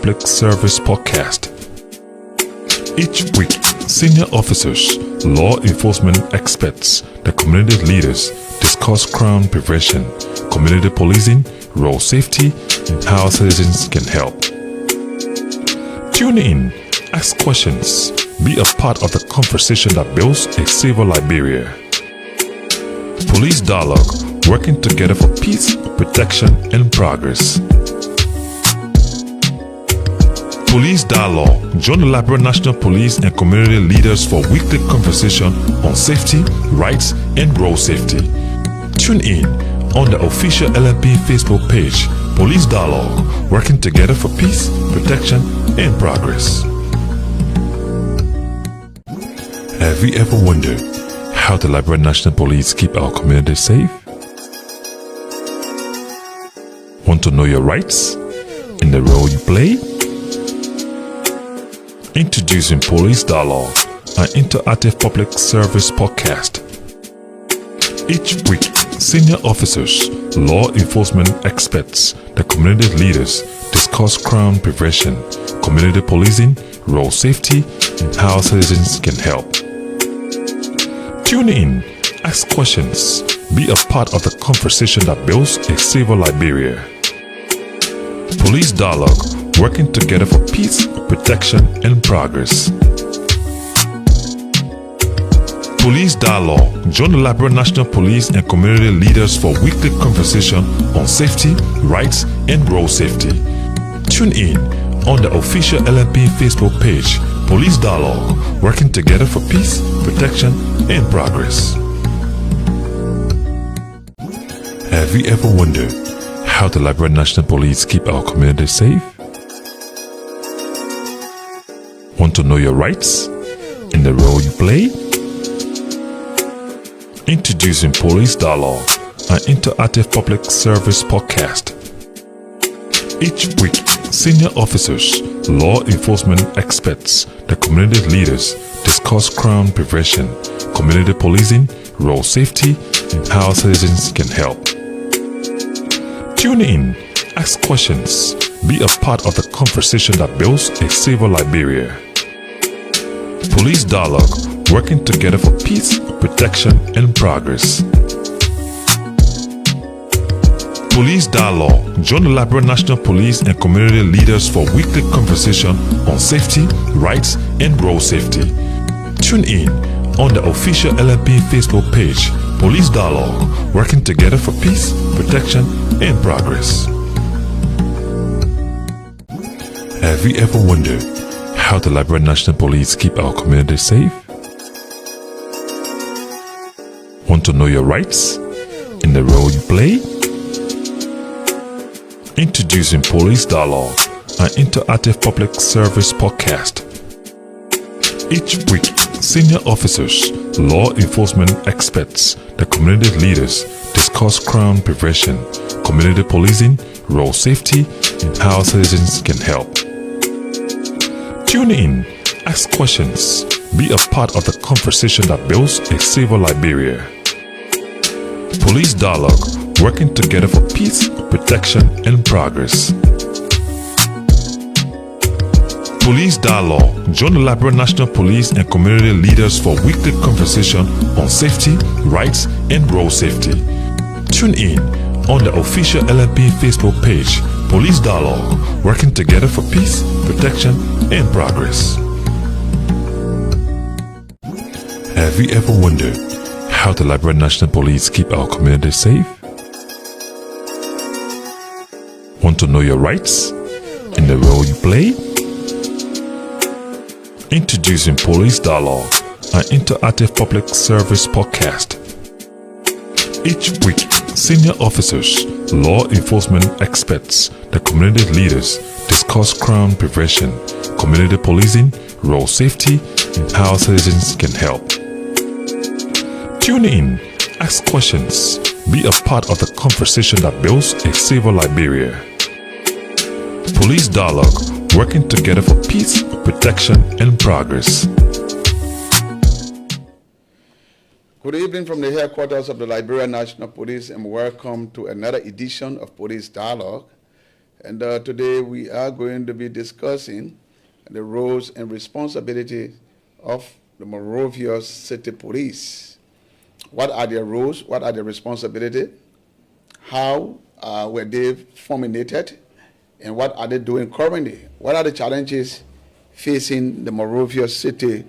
Public Service Podcast. Each week, senior officers, law enforcement experts, the community leaders discuss crime prevention, community policing, road safety, and how citizens can help. Tune in, ask questions, be a part of the conversation that builds a safer Liberia. Police Dialogue, working together for peace, protection, and progress. Police Dialogue, join the Liberia National Police and community leaders for weekly conversation on safety, rights, and road safety. Tune in on the official LNP Facebook page, Police Dialogue, working together for peace, protection, and progress. Have you ever wondered how the Liberia National Police keep our community safe? Want to know your rights in the role you play? Introducing Police Dialogue, an interactive public service podcast. Each week, senior officers, law enforcement experts, the community leaders discuss crime prevention, community policing, road safety, and how citizens can help. Tune in, ask questions, be a part of the conversation that builds a safer Liberia. Police Dialogue, working together for peace, protection, and progress. Police Dialogue, join the Liberia National Police and community leaders for weekly conversation on safety, rights, and road safety. Tune in on the official LNP Facebook page, Police Dialogue, working together for peace, protection, and progress. Have you ever wondered how the Liberia National Police keep our community safe? Want to know your rights in the role you play? Introducing Police Dialogue, an interactive public service podcast. Each week, senior officers, law enforcement experts, the community leaders discuss crime prevention, community policing, road safety, and how citizens can help. Tune in, ask questions, be a part of the conversation that builds a safer Liberia. Police Dialogue, working together for peace, protection, and progress. Police Dialogue, join the Liberia National Police and community leaders for weekly conversation on safety, rights, and road safety. Tune in on the official LNP Facebook page, Police Dialogue, working together for peace, protection, and progress. Have you ever wondered how the Liberia National Police keep our community safe? Want to know your rights in the role you play? Introducing Police Dialogue, an interactive public service podcast. Each week, senior officers, law enforcement experts, the community leaders discuss crime prevention, community policing, road safety, and how citizens can help. Tune in, ask questions, be a part of the conversation that builds a safer Liberia. Police Dialogue, working together for peace, protection, and progress. Police Dialogue, join the Liberia National Police and community leaders for weekly conversation on safety, rights, and road safety. Tune in on the official LNP Facebook page, Police Dialogue, working together for peace, protection, and progress. Have you ever wondered how the Liberia National Police keep our community safe? Want to know your rights in the role you play? Introducing Police Dialogue, an interactive public service podcast. Each week, senior officers, law enforcement experts, the community leaders discuss crime prevention, community policing, road safety, and how citizens can help. Tune in, ask questions, be a part of the conversation that builds a safer Liberia. Police Dialogue, working together for peace, protection, and progress. Good evening from the headquarters of the Liberia National Police, and welcome to another edition of Police Dialogue. And today we are going to be discussing the roles and responsibilities of the Monrovia City Police. What are their roles? What are their responsibilities? How were they formulated? And what are they doing currently? What are the challenges facing the Monrovia City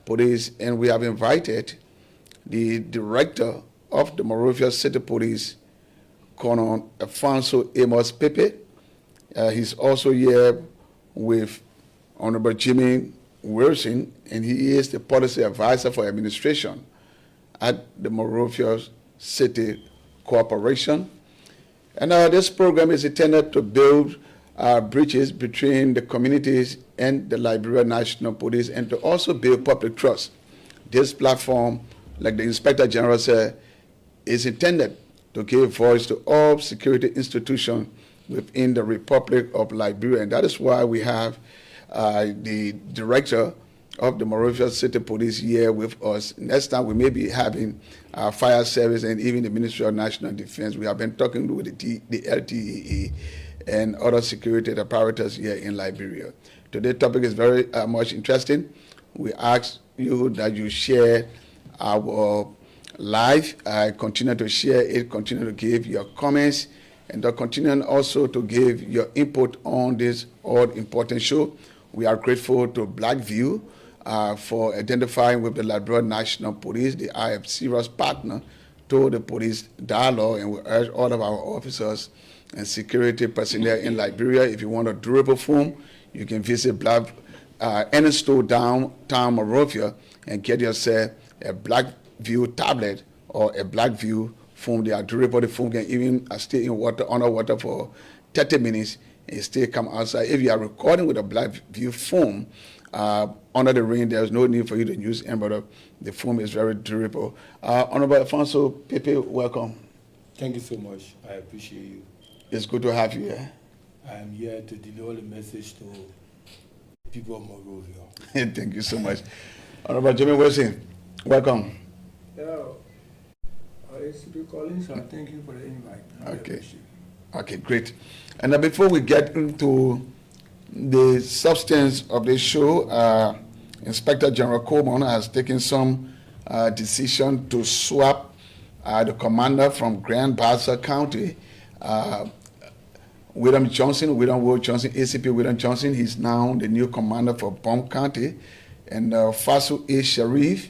Police? And we have invited the director of the Monrovia City Police, Colonel Alfonso Amos Pepe. He's also here with Honorable Jimmy Wilson, and he is the policy advisor for administration at the Monrovia City Corporation. And this program is intended to build bridges between the communities and the Liberia National Police, and to also build public trust. This platform, like the Inspector General said, is intended to give voice to all security institutions within the Republic of Liberia. And that is why we have the director of the Monrovia City Police here with us. Next time we may be having our fire service and even the Ministry of National Defense. We have been talking with the LTEE and other security apparatus here in Liberia. Today's topic is very much interesting. We ask you that you share our live, continue to share it, continue to give your comments, and continue also to give your input on this all-important show. We are grateful to Blackview for identifying with the Liberia National Police. They are a serious partner to the police dialogue, and we urge all of our officers and security personnel in Liberia, if you want a durable phone, you can visit any store downtown Monrovia and get yourself a Blackview tablet or a Blackview phone. They are durable. The phone can even stay in water, underwater for 30 minutes and still come outside. If you are recording with a Blackview phone under the rain, there's no need for you to use embryo. The phone is very durable. Honorable Alfonso Pepe, welcome. Thank you so much. I appreciate you. It's good to have you here. I'm here to deliver the message to people of Monrovia. Thank you so much. Honorable Jimmy Wilson, welcome. Yeah, I should be calling, so thank you for the invite. Okay, great. And before we get into the substance of the show, Inspector General Coleman has taken some decision to swap the commander from Grand Bassa County. William Will Johnson, ACP William Johnson, he's now the new commander for Bum County. And Fasu A. Sharif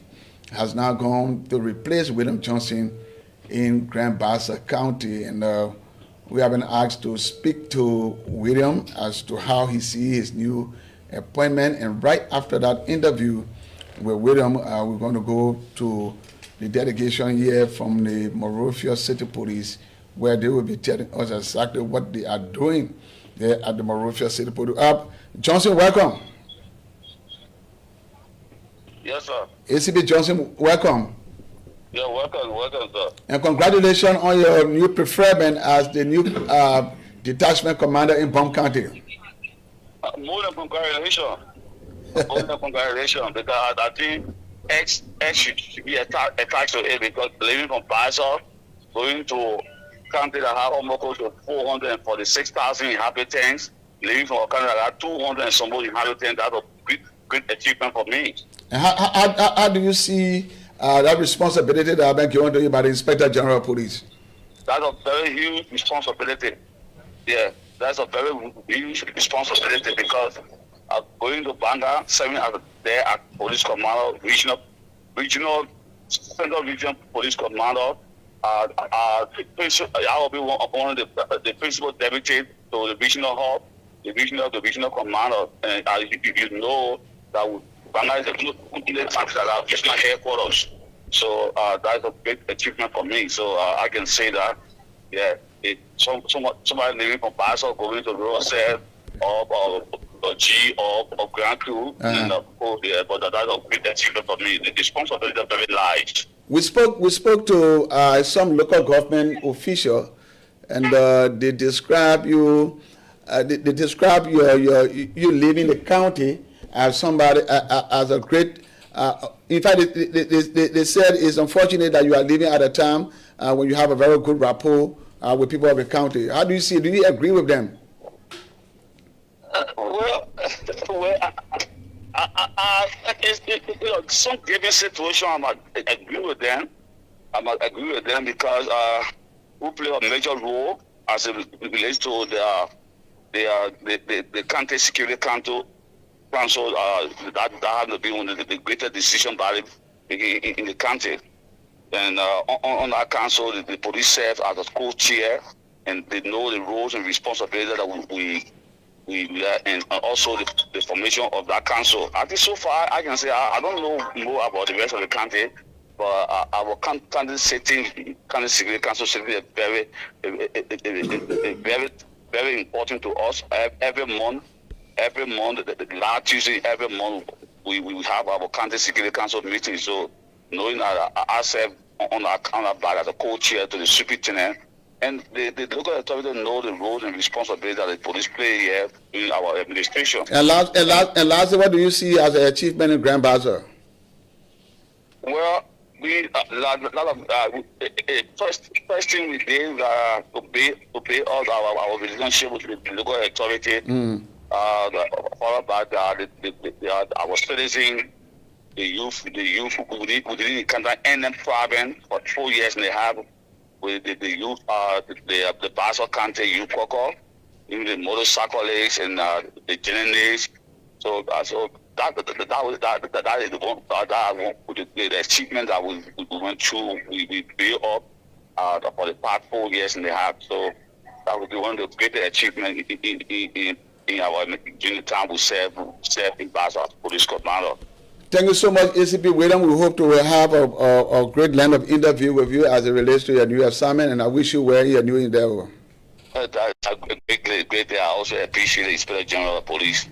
has now gone to replace William Johnson in Grand Bassa County. And we have been asked to speak to William as to how he sees his new appointment. And right after that interview with William, we're going to go to the delegation here from the Monrovia City Police, where they will be telling us exactly what they are doing there at the Monrovia City Police. Johnson, welcome. Yes, sir. ACP Johnson, welcome. Yeah, welcome, sir. And congratulations on your new preferment as the new detachment commander in Bum County. More than congratulations. More than congratulations, because I think X should be attached to it, because living from Bassa, going to country that have almost close to 446,000 inhabitants, living from a country that have 200 and some more inhabitants, that's a great achievement for me. And how do you see that responsibility that has been given to you by the Inspector General of Police? That's a very huge responsibility. Yeah, that's a very huge responsibility, because going to Banga, serving there as police commander, regional, central region police commander, I will be one of the principal deputy to the regional hub, the regional commander, and you know that Banga is a good factor at regional headquarters. So that's a big achievement for me. So I can say that, yeah, somebody living from Bassa going to Rosedale or G or Grand Crew, yeah, but that's a big achievement for me. The responsibility is very large. We spoke to some local government official, and they describe you. They describe you leaving the county as somebody as a great. In fact, they said it's unfortunate that you are leaving at a time when you have a very good rapport with people of the county. How do you see? Do you agree with them? Some given situation, I agree with them. I agree with them because who play a major role as it relates to the country security council. That has to be one of the greatest decision body in the country. And on that council, the police serve as a co-chair, and they know the roles and responsibilities that we and also the formation of that council. I think so far I can say I don't know more about the rest of the country, but our country setting, country security council setting is very important to us. Every month, the last Tuesday every month we have our country security council meeting. So knowing that I serve on our counterpart as a co-chair to the superintendent. And the local authority know the roles and responsibilities that the police play here in our administration. And lastly, what do you see as an achievement in Grand Bazaar? Well, we first thing we did to pay all our relationship with the local authority. Followed by our citizens, the youth who didn't encounter any problem for 4 years and a half. With the youth, the Bazaar County Youth Caucus, even the motorcyclists and the journalists. So that is the achievement that we went through. We built up for the past 4 years and a half. So that would be one of the greatest achievements in our during the time we serve in Bazaar Police Command. Thank you so much, ACP William. We hope to have a great line of interview with you as it relates to your new assignment, and I wish you well in your new endeavor. That's a great day. I also appreciate the Inspector General of Police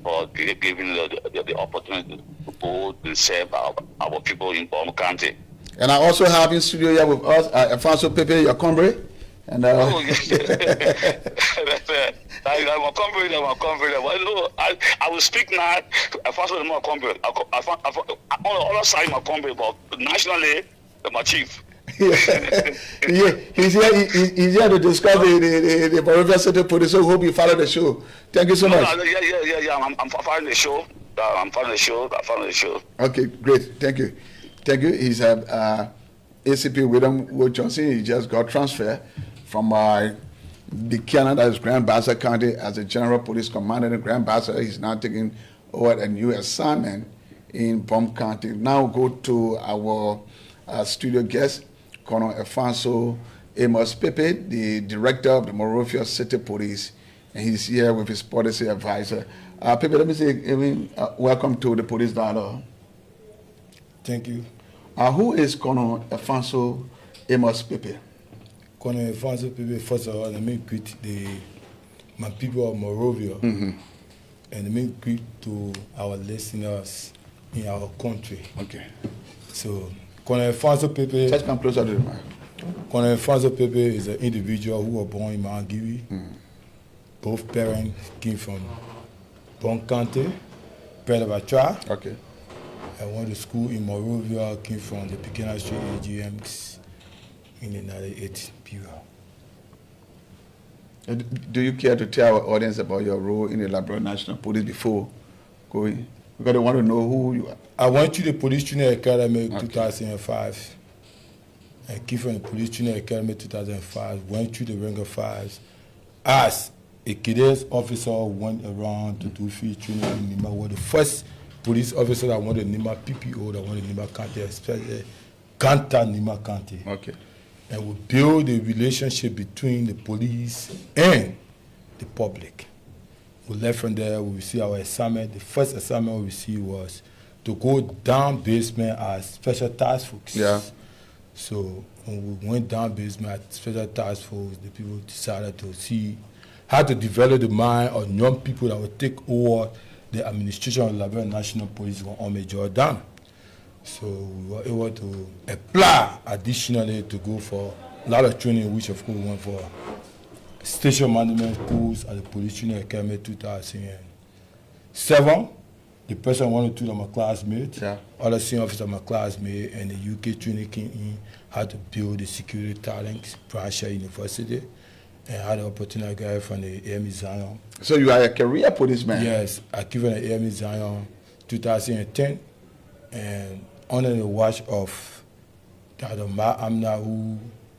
for giving the opportunity to go and serve our people in Bom County. And I also have in studio here with us Alfonso Pepe, your comrade. And oh, yes. I'm a comrade. Well, no, I will speak now. Alfonso is my comrade. On the other side, my comrade, but nationally, my chief. He's here to discuss the Monrovia City Police. So hope you follow the show. Thank you so much. Yeah. I'm following the show. I'm following the show. Okay, great. Thank you. He's ACP William Wood Johnson. He just got transferred from the Canada, is Grand Bazaar County, as a general police commander in Grand Bazaar. He's now taking over a new assignment in Bom County. Now go to our studio guest, Colonel Alfonso Amos Pepe, the director of the Monrovia City Police, and he's here with his policy advisor. Pepe, let me say, welcome to the Police Dialogue. Thank you. Who is Colonel Alfonso Amos Pepe? Colonel Alfonso Pepe, first of all, let me greet my people of Monrovia, and let me greet to our listeners in our country. Okay. So, Colonel Alfonso Pepe. Just come closer to the mic. Colonel Alfonso Pepe is an individual who was born in Mount Giwi. Both parents came from Bom County, Pedavatra. Okay. I went to school in Monrovia, came from the Pekin Street AGMs in the 98 period. Do you care to tell our audience about your role in the Liberia National Police before going? Because they want to know who you are. I went to the Police Training Academy in 2005. I came from the Police Training Academy 2005, went through the Ring of Fires. As a cadet officer, went around to do field training in Nima. Was the first police officer that went to Nima PPO, that went to Nima County, especially Kanta Nima County. Okay. And we build a relationship between the police and the public. We left from there, we received our assignment. The first assignment we received was to go down basement as special task force. Yeah. So when we went down basement at special task force, the people decided to see how to develop the mind of young people that would take over the administration of the Liberia National Police on Major Dam. So we were able to apply additionally to go for a lot of training, which of course we went for station management course at the Police Training Academy 2007. The person one or two of my classmates, other senior officers of my classmates, and the UK training came in how to build the security talents, Prussia University. and I had the opportunity to get from the AME Zion. So you are a career policeman? Yes, I came from the AME Zion 2010, and under the watch of Dr. Ma Amna, who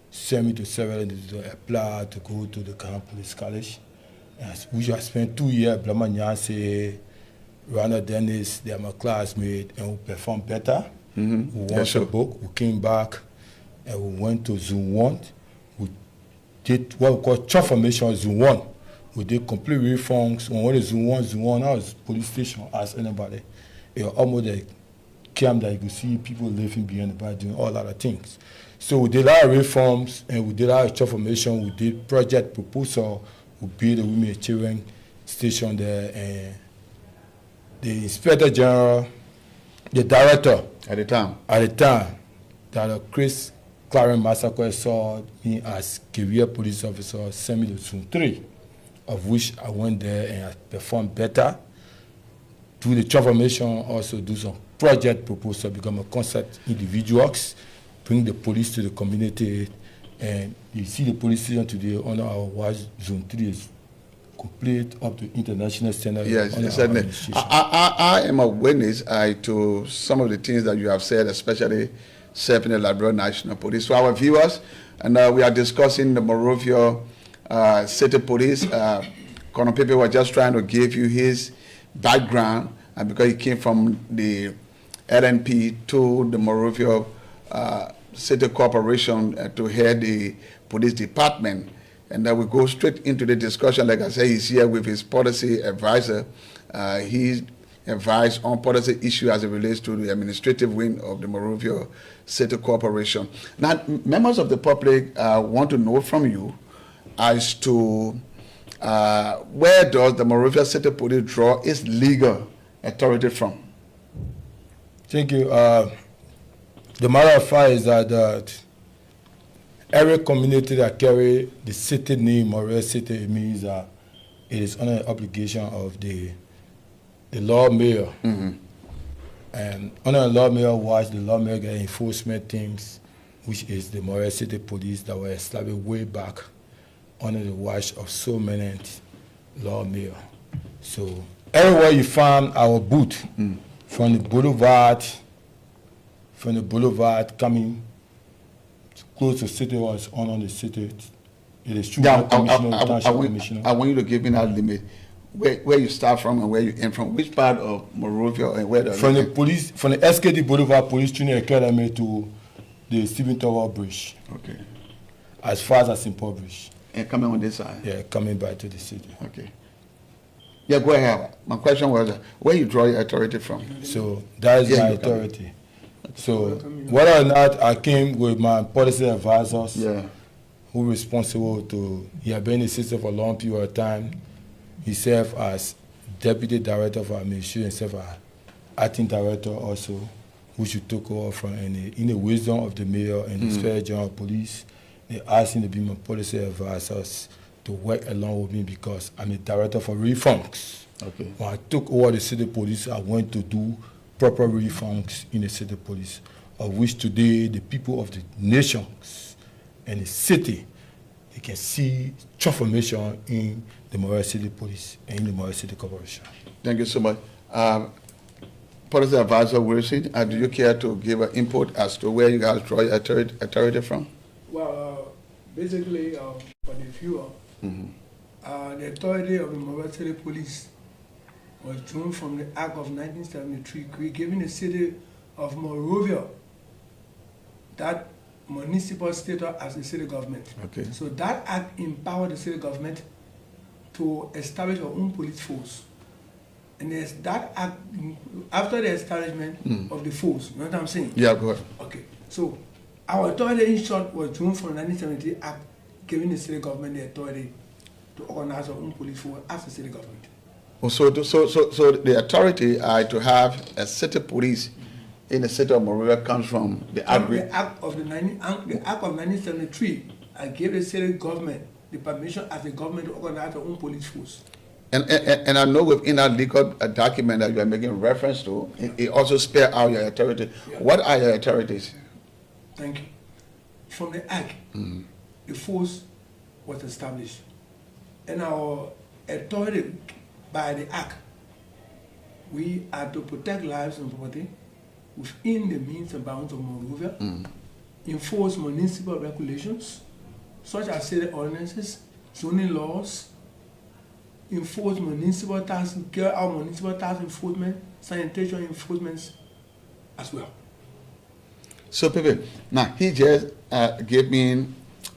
sent me to Severland to apply to go to the Ghana Police College. And we just spent 2 years, Blama Nyanse, Ronald Dennis, they are my classmates, and we performed better. Mm-hmm. We won the book, we came back, and we went to Zone 1. We did what we call transformation Zone 1. We did complete reforms. When we went to Zone 1, I was police station, ask anybody. It was almost a camp that you could see people living behind the bar doing all other things. So we did our reforms, and we did our transformation. We did project proposal. We built a women and children station there, and the Inspector General, the director At the time? Dr. Chris Clarence Massacre saw me as career police officer, sent me to Zone 3, of which I went there and I performed better. Do the transformation, also do some project proposal, become a concept individuals, bring the police to the community, and you see the police station today under our watch. Zone 3 is complete up to international standard. Yes, certainly. I am a witness to some of the things that you have said, especially serving the Liberia National Police. So our viewers, and we are discussing the Monrovia City Police. Colonel Pepe was just trying to give you his background, and because he came from the LNP to the Monrovia City Corporation to head the police department. And then we go straight into the discussion. Like I say, he's here with his policy advisor. He advised on policy issue as it relates to the administrative wing of the Monrovia City Corporation. Now, members of the public want to know from you as to where does the Monrovia City Police draw its legal authority from? Thank you. The matter of fact is that every community that carry the city name, Monrovia City, it means that it is under the obligation of the Lord Mayor. Mm-hmm. And under the Lord Mayor watch, the Lord Mayor get enforcement things, which is the Monrovia City Police that were established way back under the watch of so many Lord Mayor. So everywhere you find our booth, from the boulevard coming close to city or is on the city. It is true. Yeah, Commissioner. I want you to give me that limit. Where you start from and where you end from. Which part of Monrovia and where from the police, from the SKD Boulevard Police Training Academy to the Stephen Tower Bridge. Okay. As far as St. Paul Bridge. And coming on this side. Yeah, coming back to the city. Okay. Yeah, go ahead. My question was where you draw your authority from. So that is my authority. So whether or not I came with my policy advisors, who responsible to, he had been in the system for a long period of time. He served as deputy director for administration, himself as acting director also, which he took over from in the wisdom of the mayor and the Inspector General of Police. They asked him to be my policy advisors to work along with me because I'm a director for reforms. Okay. When I took over the city police, I went to do proper reforms in the city police, of which today the people of the nations and the city, they can see transformation in the Monrovia City Police and in the Monrovia City Corporation. Thank you so much. Policy Advisor Wilson, do you care to give an input as to where you guys draw your authority from? Well, basically, for the viewer, the authority of the Monrovia City Police was drawn from the Act of 1973, giving the city of Monrovia that municipal status as a city government. Okay. So that act empowered the city government to establish our own police force. And there's that act, after the establishment of the force, you know what I'm saying? Yeah, go ahead. Okay. So our authority in short was drawn from the 1973 Act, giving the city government the authority to organize our own police force as a city government. Well, so the authority to have a city police in the city of Monrovia comes from the Act. The Act of 1973, I gave the city government the permission as a government to organize their own police force. And I know within that legal document that you are making reference to, it also spells out your authority. Yeah. What are your authorities? Thank you. From the Act, the force was established. And our authority by the Act, we are to protect lives and property within the means and bounds of Monrovia, enforce municipal regulations, such as city ordinances, zoning laws, enforce municipal tax, carry out municipal tax enforcement, sanitation enforcement as well. So, Pepe, now he just gave me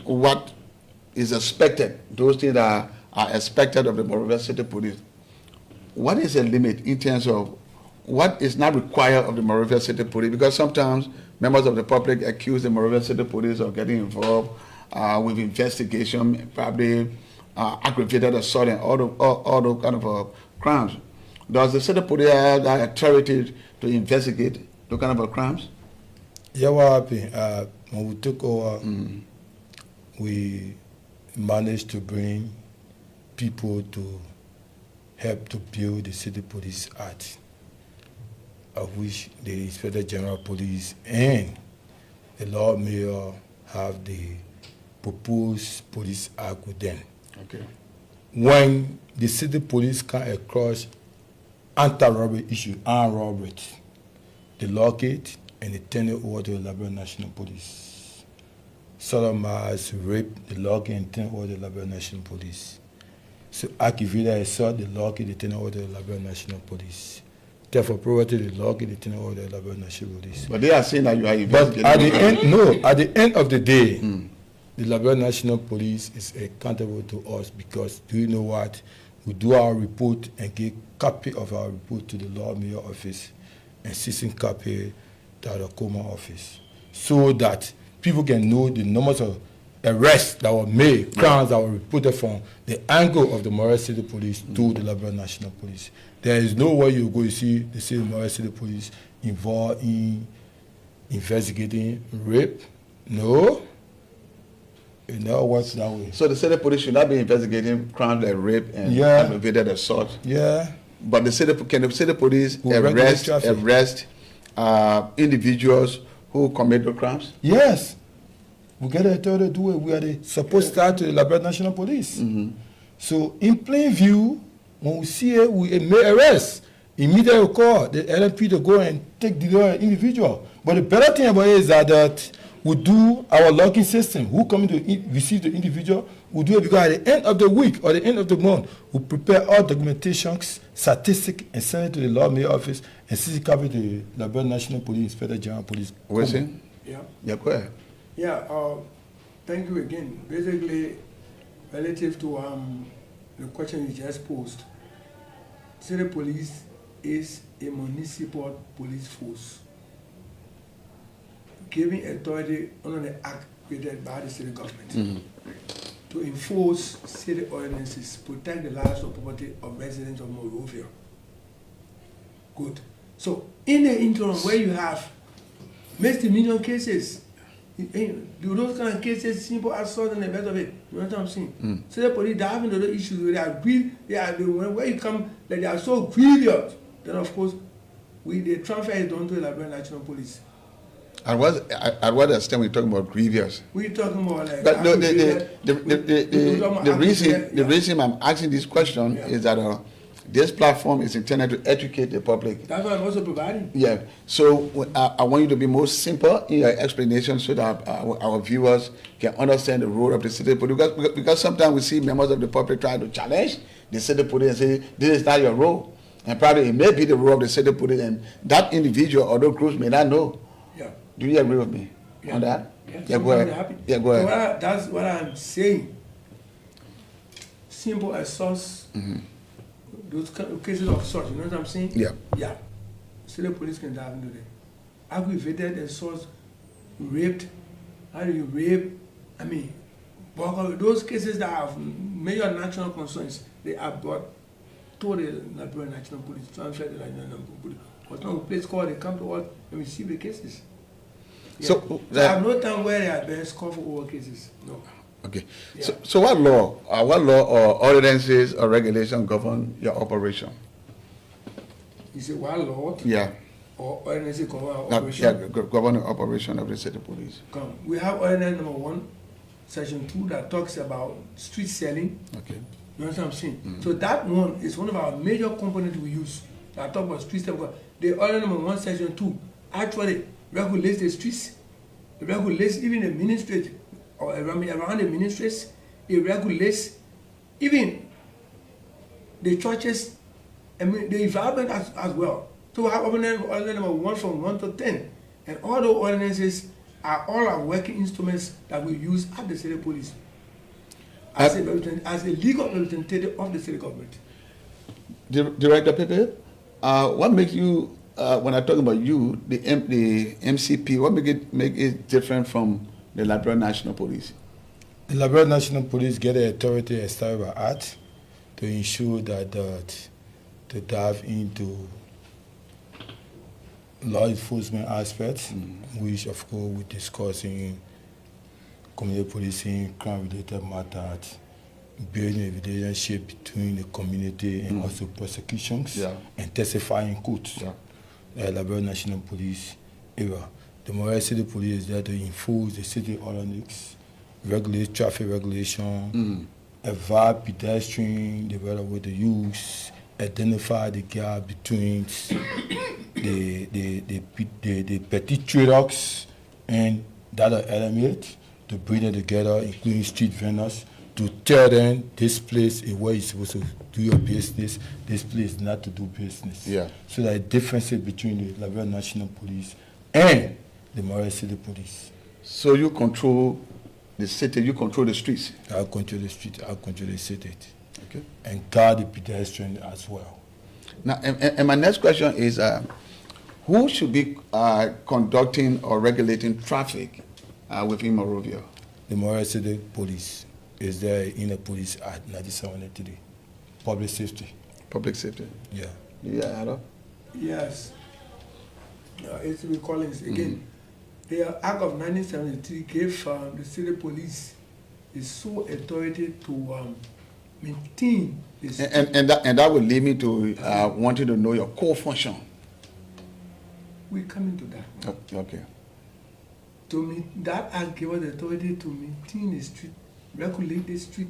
what is expected, those things that are expected of the Monrovia City Police. What is the limit in terms of what is not required of the Monrovia City Police? Because sometimes members of the public accuse the Monrovia City Police of getting involved with investigation, probably aggravated assault and all those kind of crimes. Does the City Police have that authority to investigate those kind of crimes? Yeah, what happened? When we took over, we managed to bring people to help to build the City Police Act, of which the Inspector General Police and the Lord Mayor have the proposed police act with them. Okay. When the City Police come across anti-robbery issue, armed robbery, they locate and they turn it over to the Liberia National Police. Sodomites, rape, they locate and turn it over to the Liberia National Police. So aggravated assault, they locate, they turn it over to the Liberia National Police. Theft of property, they locate, they turn it over to the Liberia National Police. But they are saying that you are But investigating. at the end, no, at the end of the day, the Liberia National Police is accountable to us because, do you know what? We do our report and give copy of our report to the Lord Mayor office and assistant copy to the Coma office, so that people can know the numbers of arrests that were made, crimes that were reported from the angle of the Monrovia City Police to the Liberia National Police. There is no way you go see the Monrovia City Police involved in investigating rape. No. It never works that way. So the City Police should not be investigating crimes like rape and Yeah. aggravated assault. Yeah. But the City Police Who regulate traffic. arrest individuals who commit the crimes? Yes. We get the authority to do it. We are the supposed to to the Liberia National Police. So in plain view, when we see it, we may arrest. Immediately call the LMP to go and take the individual. But the better thing about it is that we do our logging system. Who coming to receive the individual? We do it because at the end of the week or the end of the month, we prepare all documentations, statistics, and send it to the Lord Mayor office and CC copy to the Liberia National Police, Inspector General Police. Wilson? Yeah. Yeah, go ahead. Yeah, thank you again. Basically, relative to the question you just posed, City Police is a municipal police force giving authority under the act created by the city government to enforce city ordinances, protect the lives or property of residents of Monrovia. Good. So in the interim where you have misdemeanor cases, do those kind of cases, simple assault and the rest of it, you know what I'm saying? So the police, they're having other issues where where you come, like they are so grievous, then of course, the transfer is done to the Liberia National Police. At what extent we talking about grievous? We're talking about like... But no, the reason I'm asking this question is that this platform is intended to educate the public. That's what I'm also providing. Yeah. So I want you to be more simple in your explanation so that our viewers can understand the role of the city police. Because sometimes we see members of the public try to challenge the city police and say, this is not your role. And probably it may be the role of the city police, and that individual or those groups may not know. Yeah. Do you agree with me on that? Yeah, go ahead. Yeah, go ahead. So that's what I'm saying. Simple assaults, those cases of assault, you know what I'm saying? Yeah. Yeah. City police can dive into that. Aggravated assault, raped. How do you rape? I mean, those cases that have major national concerns, they are brought to the Liberia National Police, transferred to the National Police. But no place called, they come to us and receive the cases. Yeah. So I have no time where they are best call for all cases. No. Okay. Yeah. So what law or ordinances or regulation govern your operation? Is it one law? Yeah. Or ordinance govern our Yeah, operation? govern the operation of the city police. Come. We have ordinance number 1, section 2 that talks about street selling. Okay. You understand what I'm saying? So that one is one of our major components we use. I talk about street selling because the order number 1, section 2 actually regulates the streets. It regulates even the ministries or around the ministries. It regulates even the churches, I mean the environment as well. So we have ordinance number 1 from 1 to 10. And all those ordinances are all our working instruments that we use at the city police as a legal representative of the city government. Director Pepe, what makes you, when I'm talking about you, the MCP, what make it different from the Liberia National Police? The Liberia National Police get the authority established by Act to ensure that to dive into law enforcement aspects, which of course we discuss in community policing, crime-related matters, building a relationship between the community and also prosecutions and testifying courts. Liberia National Police era. The Montreal City Police is there to enforce the city ordinance, regulate traffic regulation, advise pedestrian, develop with the use, identify the gap between the petty trade-offs and that element to bring them together, including street vendors, to tell them this place is where you're supposed to do your business, this place not to do business. So there is a difference between the Liberia National Police and the Montreal City Police. So you control the city, you control the streets? I control the street, I control the city. Okay. And guard the pedestrian as well. Now, and my next question is, who should be conducting or regulating traffic within Monrovia? The Montreal City Police is there in the police at 9783. Public safety. Public safety. Yeah. Yeah, Adam? Yes. It's recalling again. The Act of 1973 gave the city police the sole authority to maintain this. And that will lead me to wanting to know your core function. We come into that. Okay. That act gave us the authority to maintain the street, regulate the street,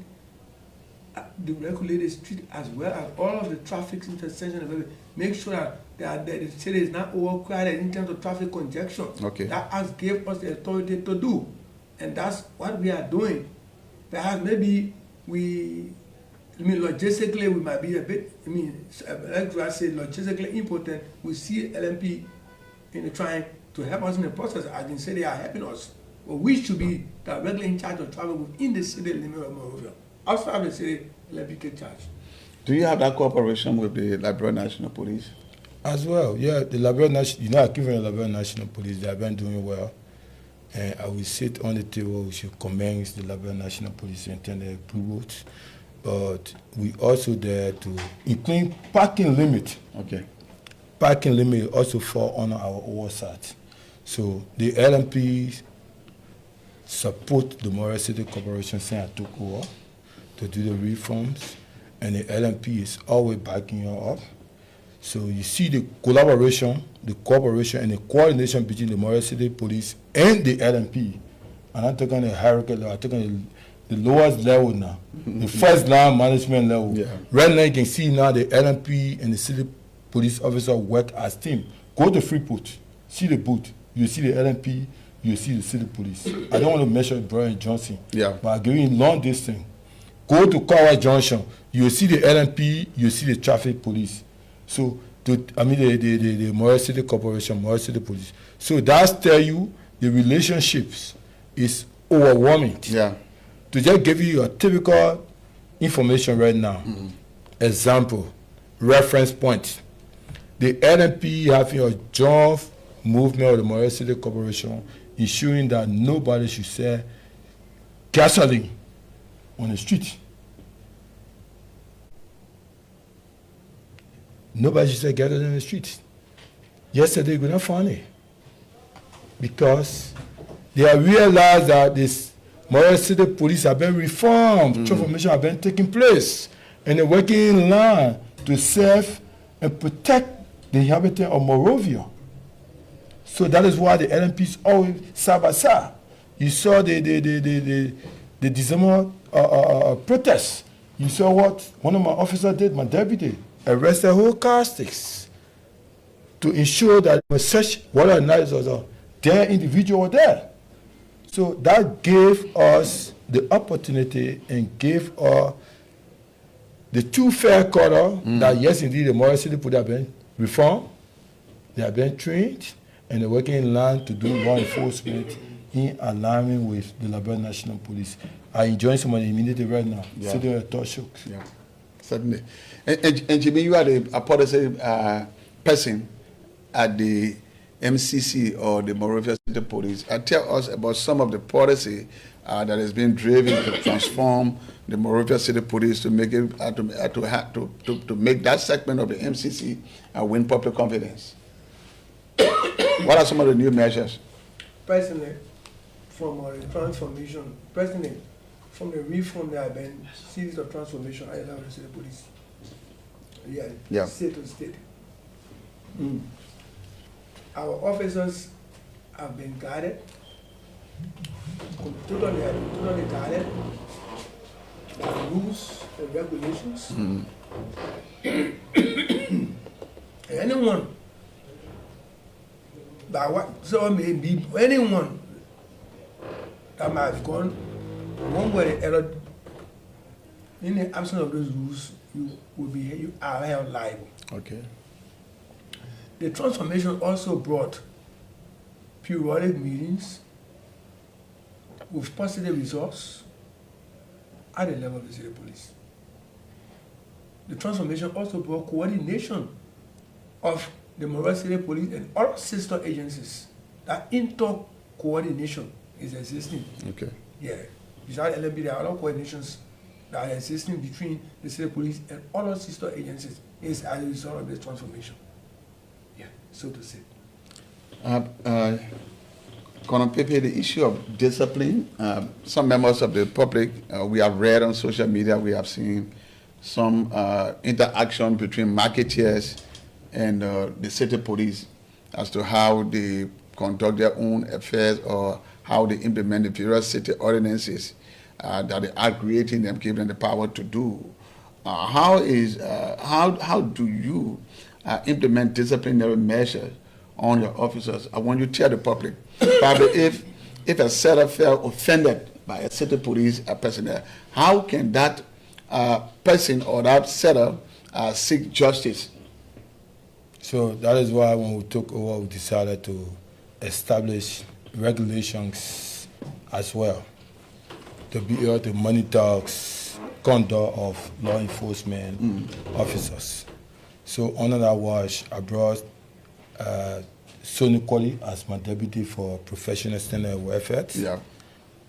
as well as all of the traffic intersections. Make sure that the city is not overcrowded in terms of traffic congestion. Okay. That act gave us the authority to do, and that's what we are doing. Perhaps maybe logistically we might be a bit, like I say, logistically important. We see LMP trying to help us in the process. I can say they are helping us. But we should be directly in charge of travel within the city limit of Monrovia. Outside of the city, LMP take charge. Do you have that cooperation with the Liberia National Police? As well, yeah. The Liberia National, given the Liberia National Police, they have been doing well. And I will sit on the table, we should commence the Liberia National Police and tender approvals. But we also there to include parking limit. Okay. Parking limit also fall under our oversight. So the LMP support the Montreal City Corporation saying I took over to do the reforms, and the LMP is always backing you up. So you see the collaboration, the cooperation, and the coordination between the Montreal City Police and the LMP. And I'm talking the hierarchy level, I'm talking the lowest level now, the first line management level. Yeah. Right now you can see now the LMP and the city police officer work as team. Go to Freeport, see the booth, you see the LMP, you see the city police. I don't want to measure Brian Johnson, but I'm giving long distance. Go to Kawai Junction, you see the LMP, you see the traffic police. So, the Montreal City Corporation, Montreal City Police. So that's tell you the relationships is overwhelming. Yeah. To just give you a typical information right now, example, reference point. The LMP having a joint movement of the Montreal City Corporation ensuring that nobody should sell gasoline on the street. Nobody should sell gasoline on the street. Yesterday, we couldn't find it because they have realized that this Montreal City Police have been reformed, transformation have been taking place, and they're working in line to serve and protect the inhabitants of Monrovia. So that is why the LMP is always side by side. You saw the the December protest. You saw what one of my officers did, my deputy, arrested whole car sticks to ensure that we search whether or not it was their individual there. So that gave us the opportunity and gave us the true fair color that yes, indeed, the Morris City Police have been reformed, they have been trained, and they're working in line to do law enforcement in alignment with the Liberia National Police. I enjoy some of the immunity right now, sitting at Touch Shooks. Yeah, certainly. And Jimmy, you are a policy person at the MCC or the Monrovia City Police. Tell us about some of the policy that has been driven to transform the Monrovia City Police to make it to make that segment of the MCC win public confidence. What are some of the new measures? Personally, from the transformation, from the reform there have been series of transformation I love the City Police. Yeah. State to state. Our officers have been guarded, totally guarded by rules and regulations. Anyone, by what so may be, anyone that might have gone one way or the other, in the absence of those rules, you are held liable. Okay. The transformation also brought periodic meetings with positive results at the level of the City Police. The transformation also brought coordination of the Monrovia City Police and all sister agencies. That inter-coordination is existing. Okay. Yeah. Besides LMB, there are other coordinations that are existing between the City Police and other sister agencies is as a result of this transformation. Yeah, so to say. Colonel Pepe, the issue of discipline, some members of the public, we have read on social media, we have seen some interaction between marketeers and the City Police as to how they conduct their own affairs or how they implement the various city ordinances that they are creating them, giving them the power to do. How do you implement disciplinary measures on your officers? I want you to tell the public, probably if a setter felt offended by a City Police personnel, how can that person or that setter seek justice? So that is why when we took over, we decided to establish regulations as well to be able to monitor conduct of law enforcement officers. So under that watch, I brought Sonny Colley as my deputy for professional standard welfare,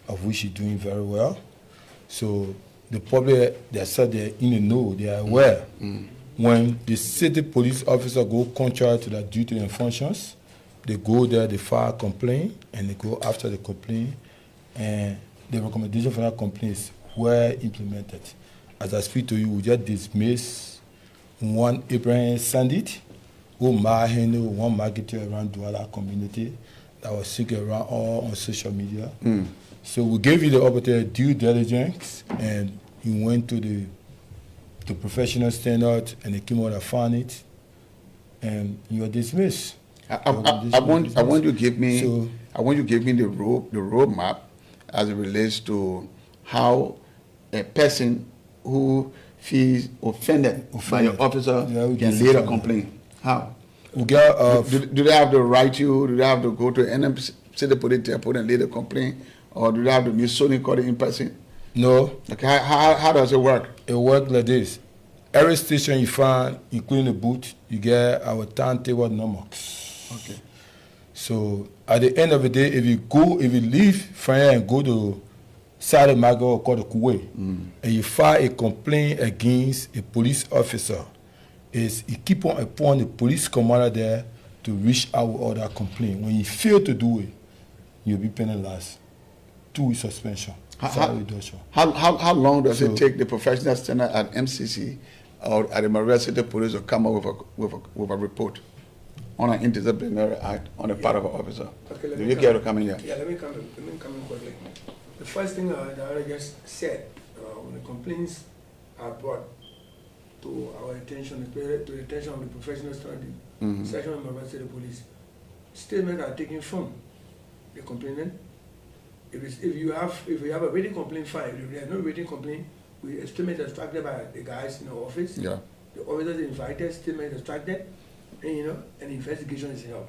of which she's doing very well. So the public, they said they're in the know, they are aware. When the City Police officer go contrary to their duty and functions, they go there, they file a complaint, and they go after the complaint, and the recommendation for that complaint is well implemented. As I speak to you, we just dismiss one Abraham Sandit, who married one marketer around Douala community that was seeking around all on social media. So we gave you the opportunity due diligence, and you went to the professional standard, and they came out and found it, and you are dismissed. I want you to give me the roadmap as it relates to how a person who feels offended by your officer can later complain. How? We get, do they have to write you? Do they have to go to NMC City Police Depot and later complain, or do they have to meet Sonny Colley in person? No. Okay, how does it work? It works like this. Every station you find, including the booth, you get our timetable number. Okay. So at the end of the day, if you leave from here and go to Saturday Market or call the Kuwait, and you file a complaint against a police officer, is you keep on upon the police commander there to reach out with all that complaint. When you fail to do it, you'll be penalized. 2 weeks suspension. How long does it take the professional standard at MCC or at the Monrovia City Police to come up with a report on an interdisciplinary act on the part of an officer? Okay, do you care to come in here? Yeah, let me come in quickly. The first thing that I just said, when the complaints are brought to our attention, to the attention of the professional study section of Mombasa City Police, statements are taken from the complainant. If you have a written complaint filed, if there is no written complaint, a statement extracted by the guys in the office. Yeah. The officers invited, statement extracted, and an investigation is held.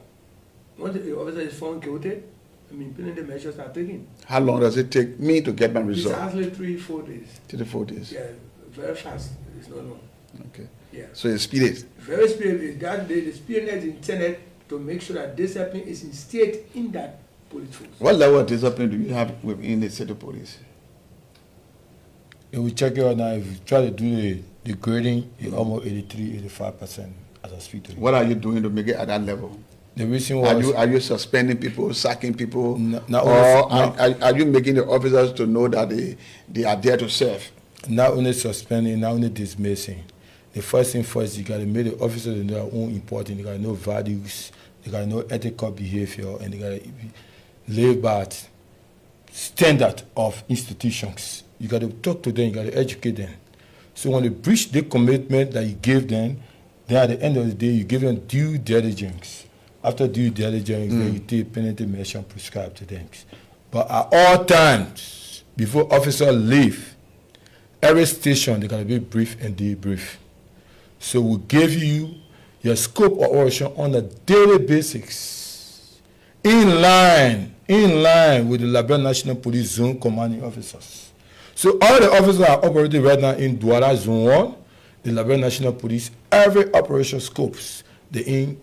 Once the officer is found guilty, penalty measures are taken. How long does it take me to get my It's result? actually 3-4 days. 3 to 4 days. Yeah, very fast. It's not long. Okay. Yeah. So it's speeded. Very speedy. The speediness is intended to make sure that discipline is instilled in that police force. What level of discipline do you have within the city police? If we check it out now, if you try to do the grading, it's almost 83-85% as I speak to you. What are you doing to make it at that level? The reason was Are you suspending people, sacking people, Not or only- are you making the officers to know that they are there to serve? not only suspending, not only dismissing. The first thing first, you got to make the officers know their own important. They got to know values, they got to know ethical behavior, and they got to live by standard of institutions. You got to talk to them, you got to educate them. So when they breach the commitment that you give them, then at the end of the day, you give them due diligence. After due diligence, then you take penalty measure prescribed to them. But at all times, before officers leave, every station, they got to be brief and debrief. So we give you your scope of operation on a daily basis, in line with the Liberia National Police Zone commanding officers. So all the officers are operating right now in Douala Zone 1, the Liberia National Police, every operation scopes, they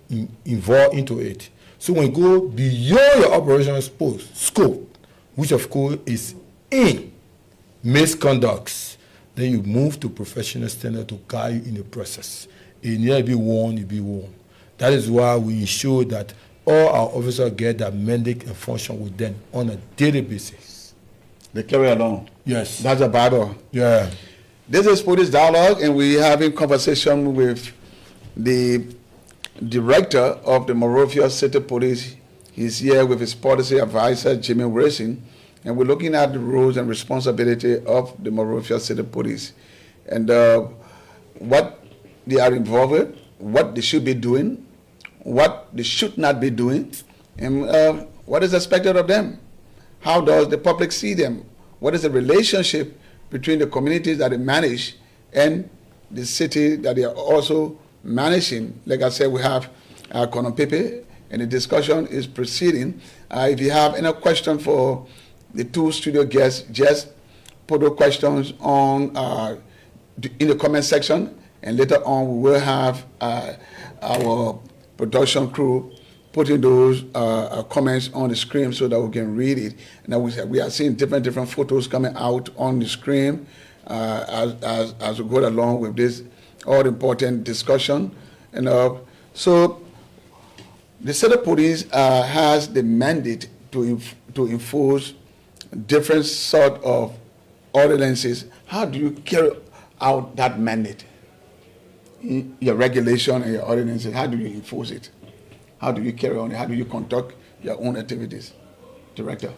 involve into it. So when you go beyond your operational scope, which of course is in misconducts, then you move to professional standard to guide you in the process. You need to be warned, you be warned. That is why we ensure that all our officers get that mandate and function with them on a daily basis. They carry along. Yes. That's the Bible. Yeah. This is Police Dialogue, and we're having conversation with the director of the Monrovia City Police. He's here with his policy advisor, Jimmy Wilson, and we're looking at the roles and responsibility of the Monrovia City Police and what they are involved with, what they should be doing, what they should not be doing, and what is expected of them. How does the public see them? What is the relationship between the communities that they manage and the city that they are also managing? Like I said, we have Kono Pepe, and the discussion is proceeding. If you have any question for the two studio guests, just put the questions on in the comment section, and later on we will have our production crew putting those comments on the screen so that we can read it. Now we are seeing different photos coming out on the screen as we go along with this all-important discussion. And so the city police has the mandate to enforce different sort of ordinances. How do you carry out that mandate? Your regulation and your ordinances, how do you enforce it? How do you carry on it? How do you conduct your own activities? Director.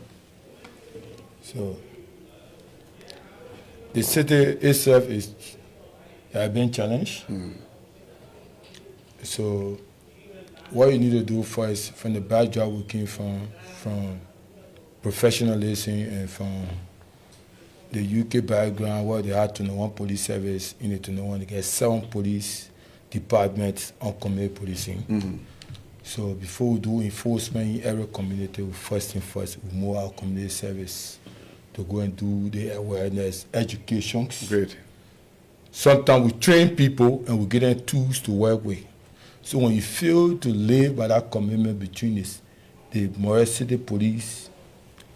So the city itself is being challenged. So what you need to do first, from the backdrop we came from professionalism and from the UK background, where they had to know one police service, you need to know one, they get 7 police departments on community policing. So before we do enforcement in every community, we first we move our community service to go and do the awareness, education. Great. Sometimes we train people and we give them tools to work with. So when you fail to live by that commitment between the Monrovia City Police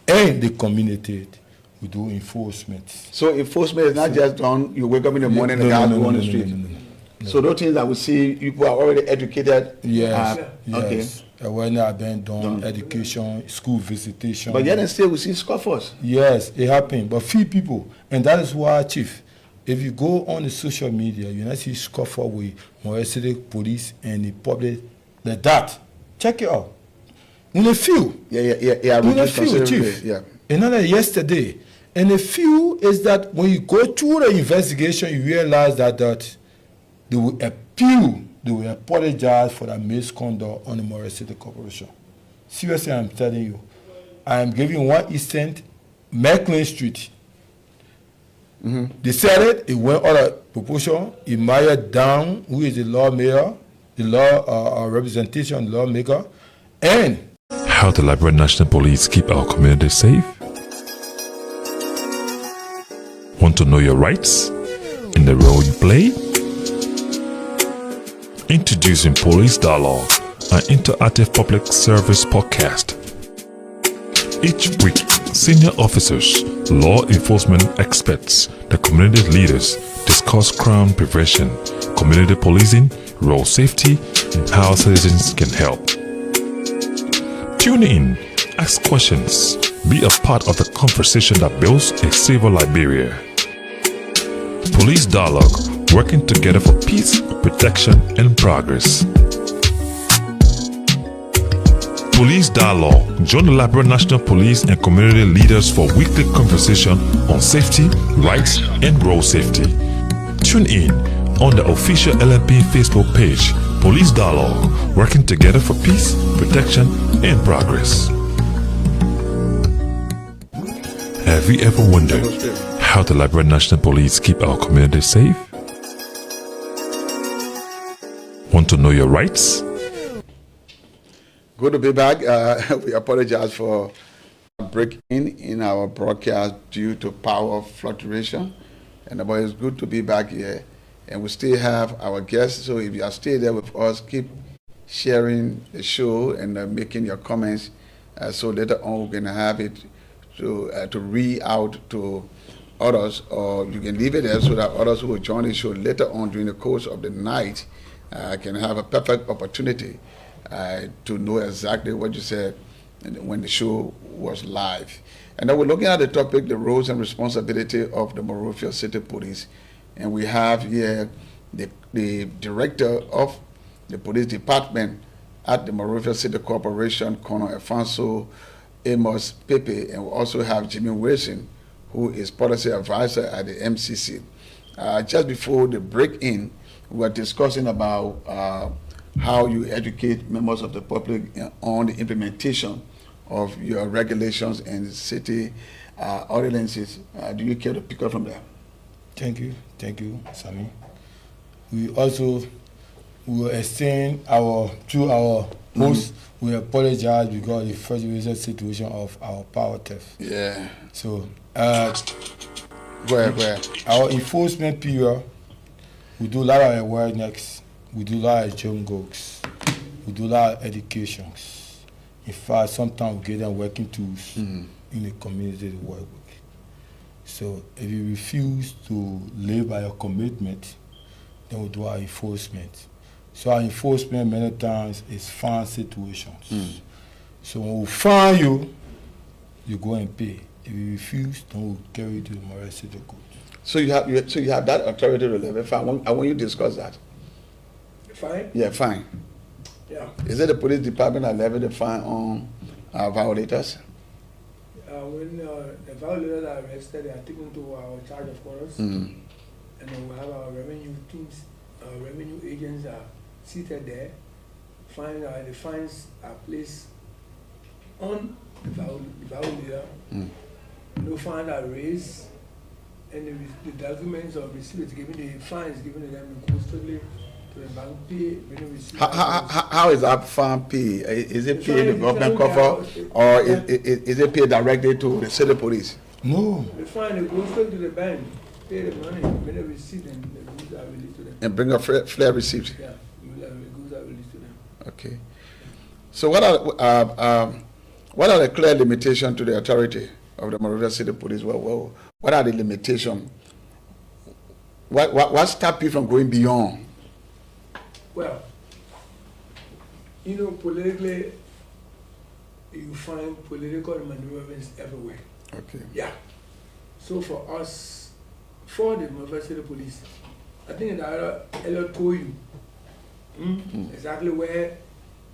and the community, we do enforcement. So enforcement is not just done, you wake up in the morning and guys go on the street. So those things that we see, people are already educated. Yes, Okay. yes. Awareness being done, education, school visitation. But yet and still we see scoffers. Yes, it happened, but few people. And that is why, Chief, if you go on the social media, you not see scoffer with Monrovia City Police and the public like that. Check it out. In a few. Yeah. In a few, Chief. Yeah. Another yesterday, And a few is that when you go through the investigation, you realize that they will appeal, they will apologize for that misconduct on the Morris City Corporation. Seriously, I'm telling you. I am giving one instance, Macklin Street. They said it went out of proportion. It mired down who is the lawmaker, the law representation, the lawmaker, and How the Liberia National Police keep our community safe? Want to know your rights and the role you play? Introducing Police Dialogue, an interactive public service podcast. Each week, senior officers, law enforcement experts, the community leaders discuss crime prevention, community policing, road safety, and how citizens can help. Tune in, ask questions, be a part of the conversation that builds a safer Liberia. Police Dialogue, working together for peace, protection, and progress. Police Dialogue. Join the Liberia National Police and community leaders for weekly conversation on safety, rights, and road safety. Tune in on the official LNP Facebook page, Police Dialogue, working together for peace, protection, and progress. Have you ever wondered how the Liberia National Police keep our community safe? Want to know your rights? Good to be back. We apologize for a break in our broadcast due to power fluctuation. But it's good to be back here. And we still have our guests. So if you are still there with us, keep sharing the show and making your comments. So later on we're going to have it to read out to others. Or you can leave it there so that others who will join the show later on during the course of the night can have a perfect opportunity to know exactly what you said when the show was live. And then we're looking at the topic, the roles and responsibility of the Monrovia City Police. And we have here the director of the police department at the Monrovia City Corporation, Colonel Alfonso Amos Pepe, and we also have Jimmy Wilson, who is policy advisor at the MCC. Just before the break-in, we were discussing about how you educate members of the public on the implementation of your regulations and city ordinances. Do you care to pick up from there? Thank you, Sammy. We also will extend through our host. We apologize because of the first recent situation of our power theft. Yeah. So, go ahead. Our enforcement period, we do a lot of awareness, we do a lot of jungles, we do a lot of educations. In fact, sometimes we get them working tools in the community to work with. So if you refuse to live by your commitment, then we do our enforcement. So our enforcement many times is fine situations. So when we fine you, you go and pay. If you refuse, then we'll carry you to the Morris City Court. So you have that authority to levy fine. I want you to discuss that. Fine? Yeah, fine. Yeah. Is it the police department that levy the fine on violators? When the violators are arrested, they are taken to our charge of quarters, and then we have our revenue teams, our revenue agents are seated there. The fines are placed on the violator. No fines are raised, and the documents of receipts given, the fines given to them go strictly to the bank pay. How is that fine paid? Is it paid the government cover, or is it paid directly to the city police? No. The fine goes straight to the bank, pay the money, bring a receipt, and the goods are released to them. And bring a flare receipt? Yeah, the goods are released to them. Okay. So what are the clear limitations to the authority of the Monrovia City Police? What are the limitations? What stops you from going beyond? Well, politically, you find political maneuverings everywhere. Okay. Yeah. So for us, for the Monrovia City Police, I think that Elliot Koyu, exactly where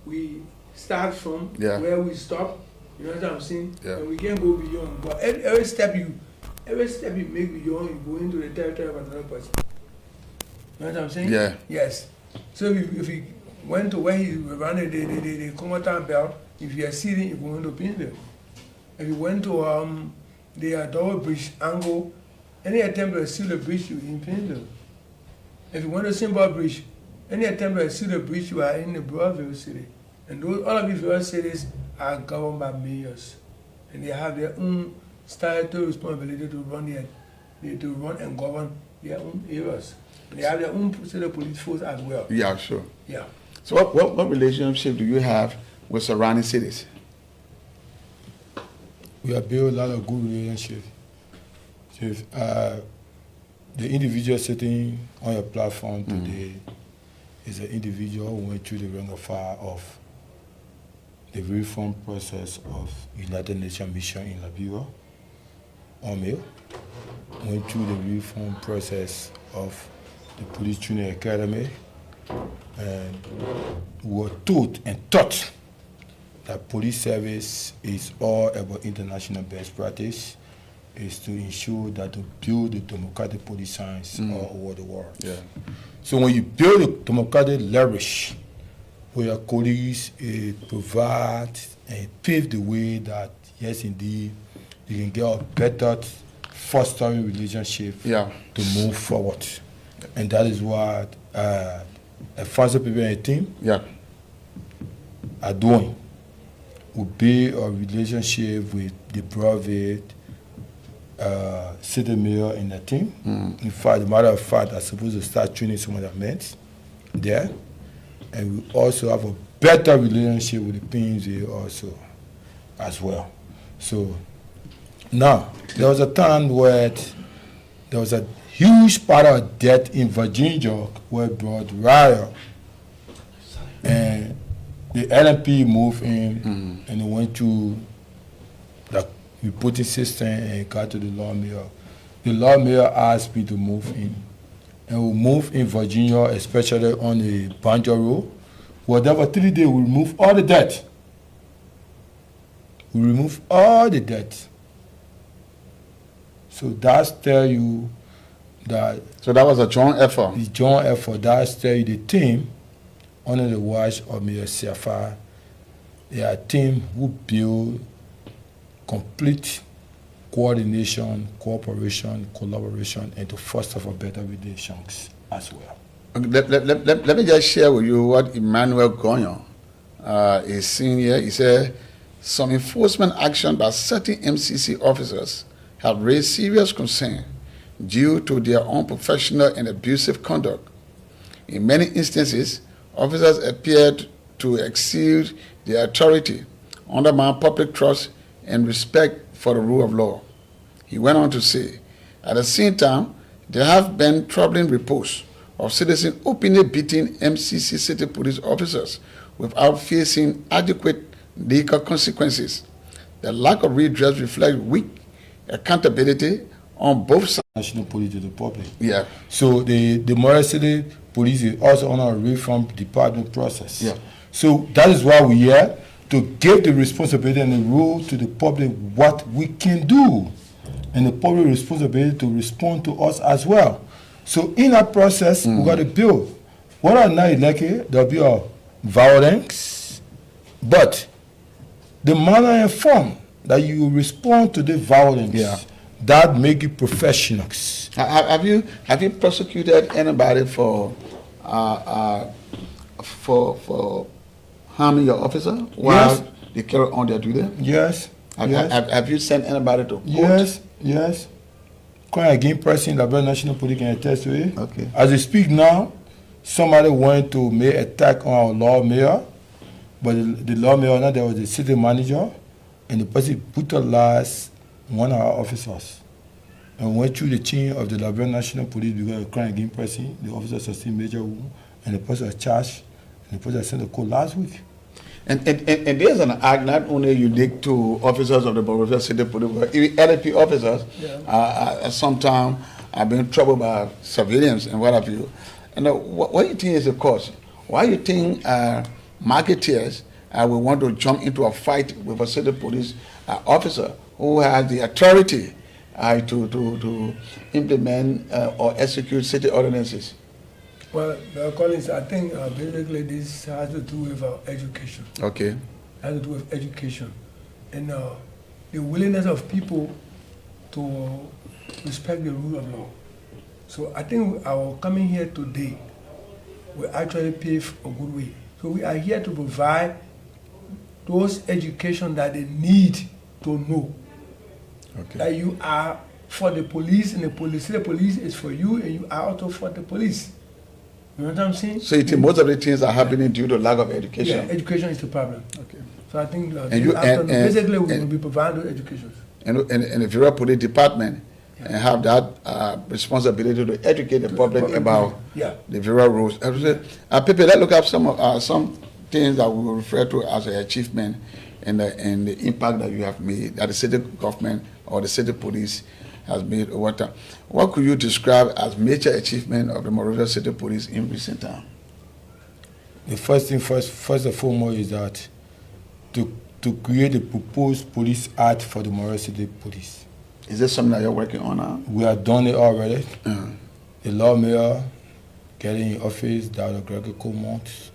we start from, where we stop, you know what I'm saying? Yeah. And we can go beyond. But every step you every step you make with your own, you go into the territory of another person. You know what I'm saying? Yeah. Yes. So if you went to where he ran the Comotan belt, if you are sitting, you go into Pinsdale. If you went to the Double Bridge angle, any attempt to seal the bridge, you in Pinsdale. If you went to Simba Bridge, any attempt to seal the bridge, you are in the Broadville city. And those, all of these various cities are governed by mayors. And they have their own statutory responsibility to run and govern their own areas. They have their own city police force as well. Yeah, sure. Yeah. So what relationship do you have with surrounding cities? We have built a lot of good relationships. The individual sitting on your platform today is an individual who went through the rank of fire of the reform process of United Nations mission in Liberia, UNMIL, went through the reform process of the Police Training Academy, and were taught and taught that police service is all about international best practice, is to ensure that to build the democratic police science all over the world. Yeah. So when you build a democratic leverage, where your colleagues provide and pave the way that, yes, indeed, you can get a better fostering relationship to move forward. And that is what Alfonso Pepe and team are doing. We build a relationship with the Broadville city mayor in the team. In fact, as a matter of fact, I'm supposed to start training some of the men there. And we also have a better relationship with the PNG also as well. So now, there was a time where there was a huge part of debt in Virginia where brought riot. And the LNP moved in and they went to the reporting system and got to the law mayor. The law mayor asked me to move in. And we moved in Virginia, especially on the Banjo Road. Whatever 3 days, we remove all the debt. We remove all the debt. So that's tell you that. So that was a joint effort. The joint effort. That's tell you the team under the watch of Mayor Siafa. They are a team who build complete coordination, cooperation, collaboration, and to foster for better relations as well. Let me just share with you what Emmanuel Gonyon is saying here. He said, some enforcement action by certain MCC officers have raised serious concern due to their unprofessional and abusive conduct. In many instances, officers appeared to exceed their authority, undermine public trust, and respect for the rule of law. He went on to say, at the same time, there have been troubling reports of citizens openly beating MCC city police officers without facing adequate legal consequences. The lack of redress reflects weak accountability on both sides. National police to the public. Yeah. So the Moray City police is also on a reform department process. Yeah. So that is why we're here, to give the responsibility and the role to the public what we can do, and the public responsibility to respond to us as well. So in that process, we got to build. What are not elected, there'll be a violence, but the manner and form that you respond to the violence, that make you professionals. Have you prosecuted anybody for harming your officer while they carry on their duty? Yes. Have you sent anybody to court? Yes. Quite again, President Liberia National Police can attest to it. Okay. As we speak now, somebody went to make attack on our law mayor, but the law mayor, now there was the city manager, and the person brutalized one of our officers and went through the chain of the Liberia National Police because of crime against person. The officer sustained major wound, and the person was charged, and the person was sent to court last week. And there's an act not only unique to officers of the Broadville City Police, but even LNP officers sometimes have been troubled by surveillance and what have you. And what do you think is the cause? Why do you think marketeers will want to jump into a fight with a city police officer who has the authority to implement or execute city ordinances? Well, Collins, I think basically this has to do with education. Okay. Has to do with education and the willingness of people to respect the rule of law. So I think our coming here today will actually pave a good way. So we are here to provide those education that they need to know. Okay. That you are for the police and the police is for you and you are also for the police. You know what I'm saying? So you think most of the things are happening due to lack of education? Yeah, education is the problem. Okay. So I think basically we will be providing those education. And the Federal Police Department and have that responsibility to educate the public about the various rules. People, let's look at some things that we will refer to as an achievement and the impact that you have made, that the city government or the city police has made over time. What could you describe as major achievement of the Monrovia City Police in recent time? The first and foremost is that to create the proposed police act for the Monrovia City Police. Is this something that you're working on now? We have done it already. The Lord Mayor getting in office, Dr. Gregory Comont,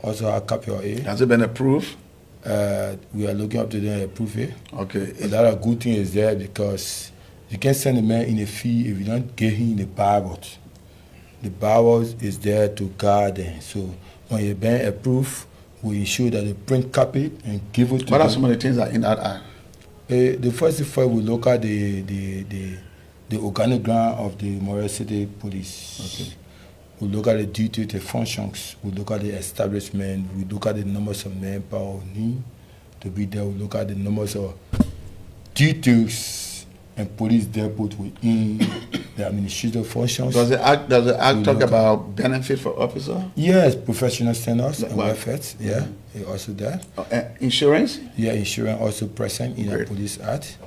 also our copy of it. Has it been approved? We are looking up to them to approve it. Okay. A lot of good thing is there because you can't send a man in a fee if you don't get him the Bible. The Bible is there to guard them. So when you're being approved, we ensure that they print copy and give it to them. What are some of the things that are in that act? The first thing we look at the organogram of the Monrovia City Police. Okay. We look at the duty, the functions. We look at the establishment. We look at the numbers of manpower we need to be there. We look at the numbers of duties and police depot within the administrative functions. Does the act talk about benefit for officers? Yes, professional standards and welfare. Yeah, also there. Insurance? Yeah, insurance also present in the police act.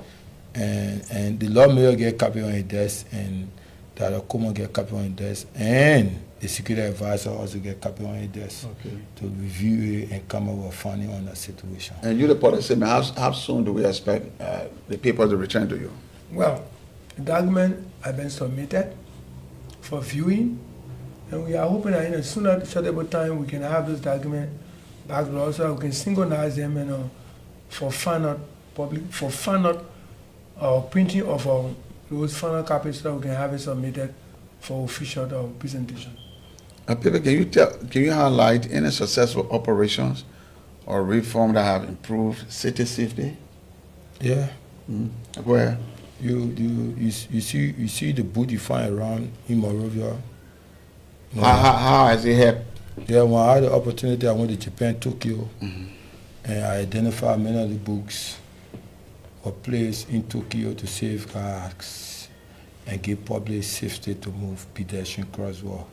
And the Lord Mayor get copy on his desk, and the Common get copy on his desk, and the security advisor also get copy on his desk to review it and come up with funding on that situation. And you, the policyman, how soon do we expect the papers to return to you? Well, the document has been submitted for viewing, and we are hoping that in a sooner suitable time we can have this document back to us, so we can synchronize them and for final printing of those final copies, so we can have it submitted for official presentation. People, can you highlight any successful operations or reform that have improved city safety? Yeah. Go ahead. You see the boot you find around in Monrovia. How has it helped? Yeah, when I had the opportunity, I went to Japan, Tokyo, and I identified many of the books were placed in Tokyo to safeguard and give public safety to move pedestrian crosswalk.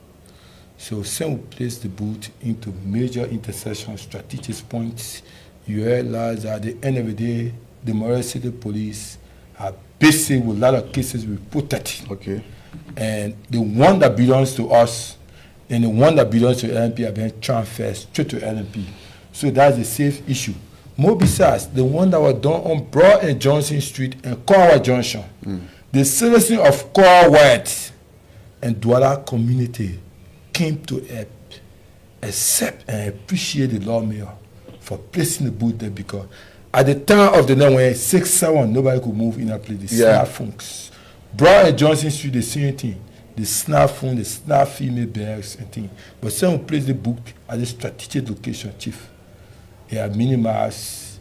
So since we placed the boot into major intersection strategic points, you realize that at the end of the day, the Monrovia City Police are busy with a lot of cases reported. Okay. And the one that belongs to us and the one that belongs to LNP are being transferred straight to LNP. So that's a safe issue. More besides, the one that was done on Broad and Johnson Street and Cornwall Junction, the citizens of Cornwall and Douala community came to accept and appreciate the Lord Mayor for placing the booth there, because at the time of the night when 6-7, nobody could move in that place. The snap phones. Broad and Johnson Street, the same thing. The snap phone, the snap female bags and things. But someone placed the book at a strategic location, Chief. It has minimized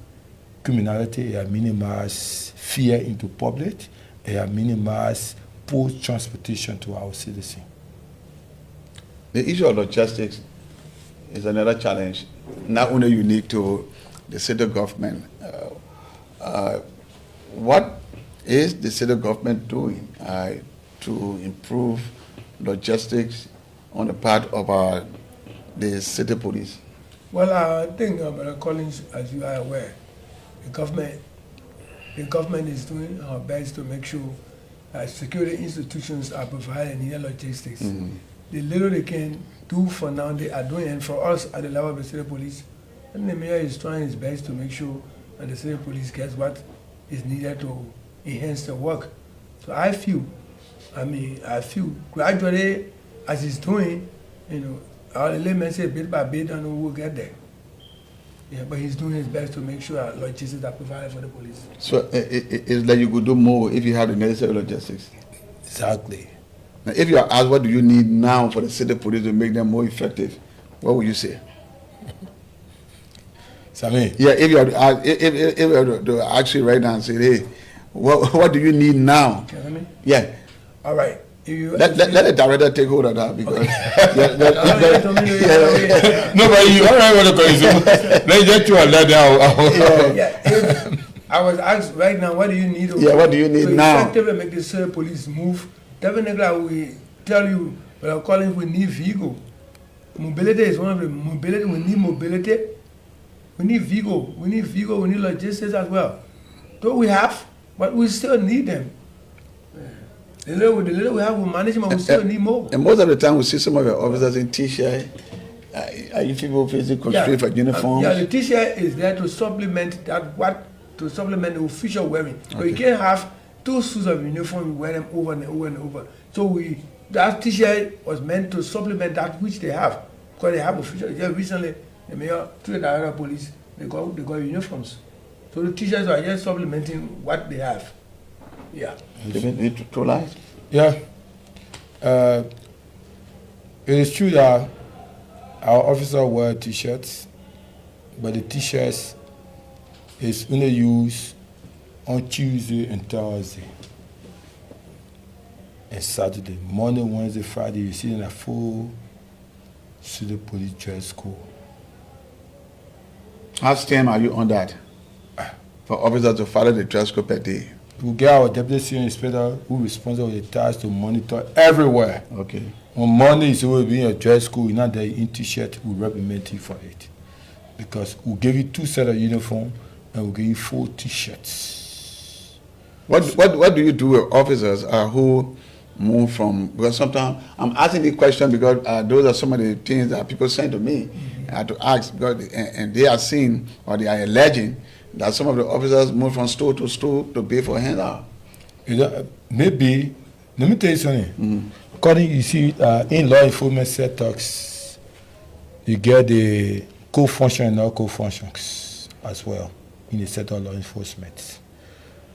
criminality, it has minimized fear into public, it has minimized poor transportation to our citizens. The issue of logistics is another challenge, not only unique to the city government. What is the city government doing to improve logistics on the part of the city police? Well, I think, Brother Collins, as you are aware, the government is doing our best to make sure that security institutions are providing needed logistics. The little they can do for now, they are doing, and for us at the level of the city police, and the mayor is trying his best to make sure that the city police gets what is needed to enhance the work. So I feel gradually, as he's doing, our layman say bit by bit, and we'll get there. Yeah, but he's doing his best to make sure logistics are provided for the police. So it's like you could do more if you have the necessary logistics. Exactly. Now, if you are asked what do you need now for the city police to make them more effective, what would you say? Sammy. Yeah, if you are if you are to ask you right now and say, hey, what do you need now? You know what I mean? Yeah. All right. If you, Let the director take hold of that because No, but you already want to consume. Let's get you on that now. If I was asked right now, what do you need? What do you need to now? effectively make the city police move. Definitely, I will tell you. But I'm calling. We need vehicle. Mobility is one of the mobility. We need mobility. We need vehicle. We need vehicle. We need logistics as well. Though we have, but we still need them. The little we have with management, we still need more. And most of the time, we see some of your officers in T-shirt. Are you people facing constraint for uniforms? The T-shirt is there to supplement to supplement the official wearing. So you can't have 2 suits of uniform, you wear them over and over and over. So that T-shirt was meant to supplement that which they have. Because they have official. Just recently, the mayor, to the director of police, they got uniforms. So the T-shirts are just supplementing what they have. Yeah. True lies? Yeah. It is true that our officers wear T-shirts, but the T-shirts is only used on Tuesday and Thursday and Saturday. Monday, Wednesday, Friday, you see in a full city police dress code. How stand are you on that? For officers to follow the dress code per day? We get our deputy senior inspector who is responsible for the task to monitor everywhere. Okay. On Monday, it's always being a dress code. You're not there in T-shirt. We reprimand you for it. Because we'll give you 2 sets of uniform and we'll give you 4 T-shirts. What do you do with officers who move from? Because sometimes I'm asking the question because those are some of the things that people send to me. I have to ask because and they are seeing or they are alleging that some of the officers move from store to store to pay for handout. Maybe, let me tell you something. According, you see, in law enforcement setups, you get the co-function and non-co-functions as well in the set of law enforcement.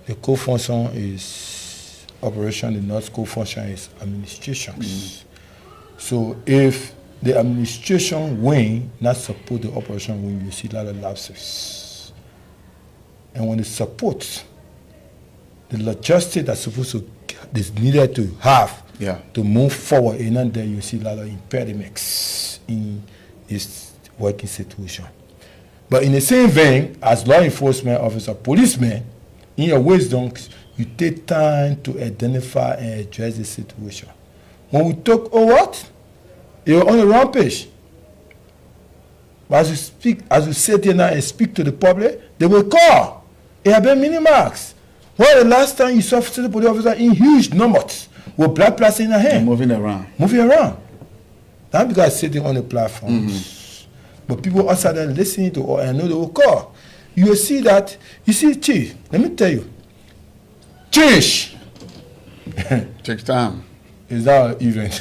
The co-function is operation, the non-co-function is administration. So if the administration wing not support the operation wing, you see a lot of lapses. And when it supports the logistics that's supposed to is needed to have to move forward, and then you see a lot of impediments in this working situation. But in the same vein, as law enforcement officer, policemen, in your wisdom, you take time to identify and address the situation. When we talk, you're on the wrong page. But as you sit here now and speak to the public, they will call. It has been mini-marks. When the last time you saw city police officer in huge numbers with black plastic in their hand? Moving around. Not because sitting on the platforms. But people outside there listening to and know they will call. You will see that, Chief, let me tell you, change. Takes time. It's not an event.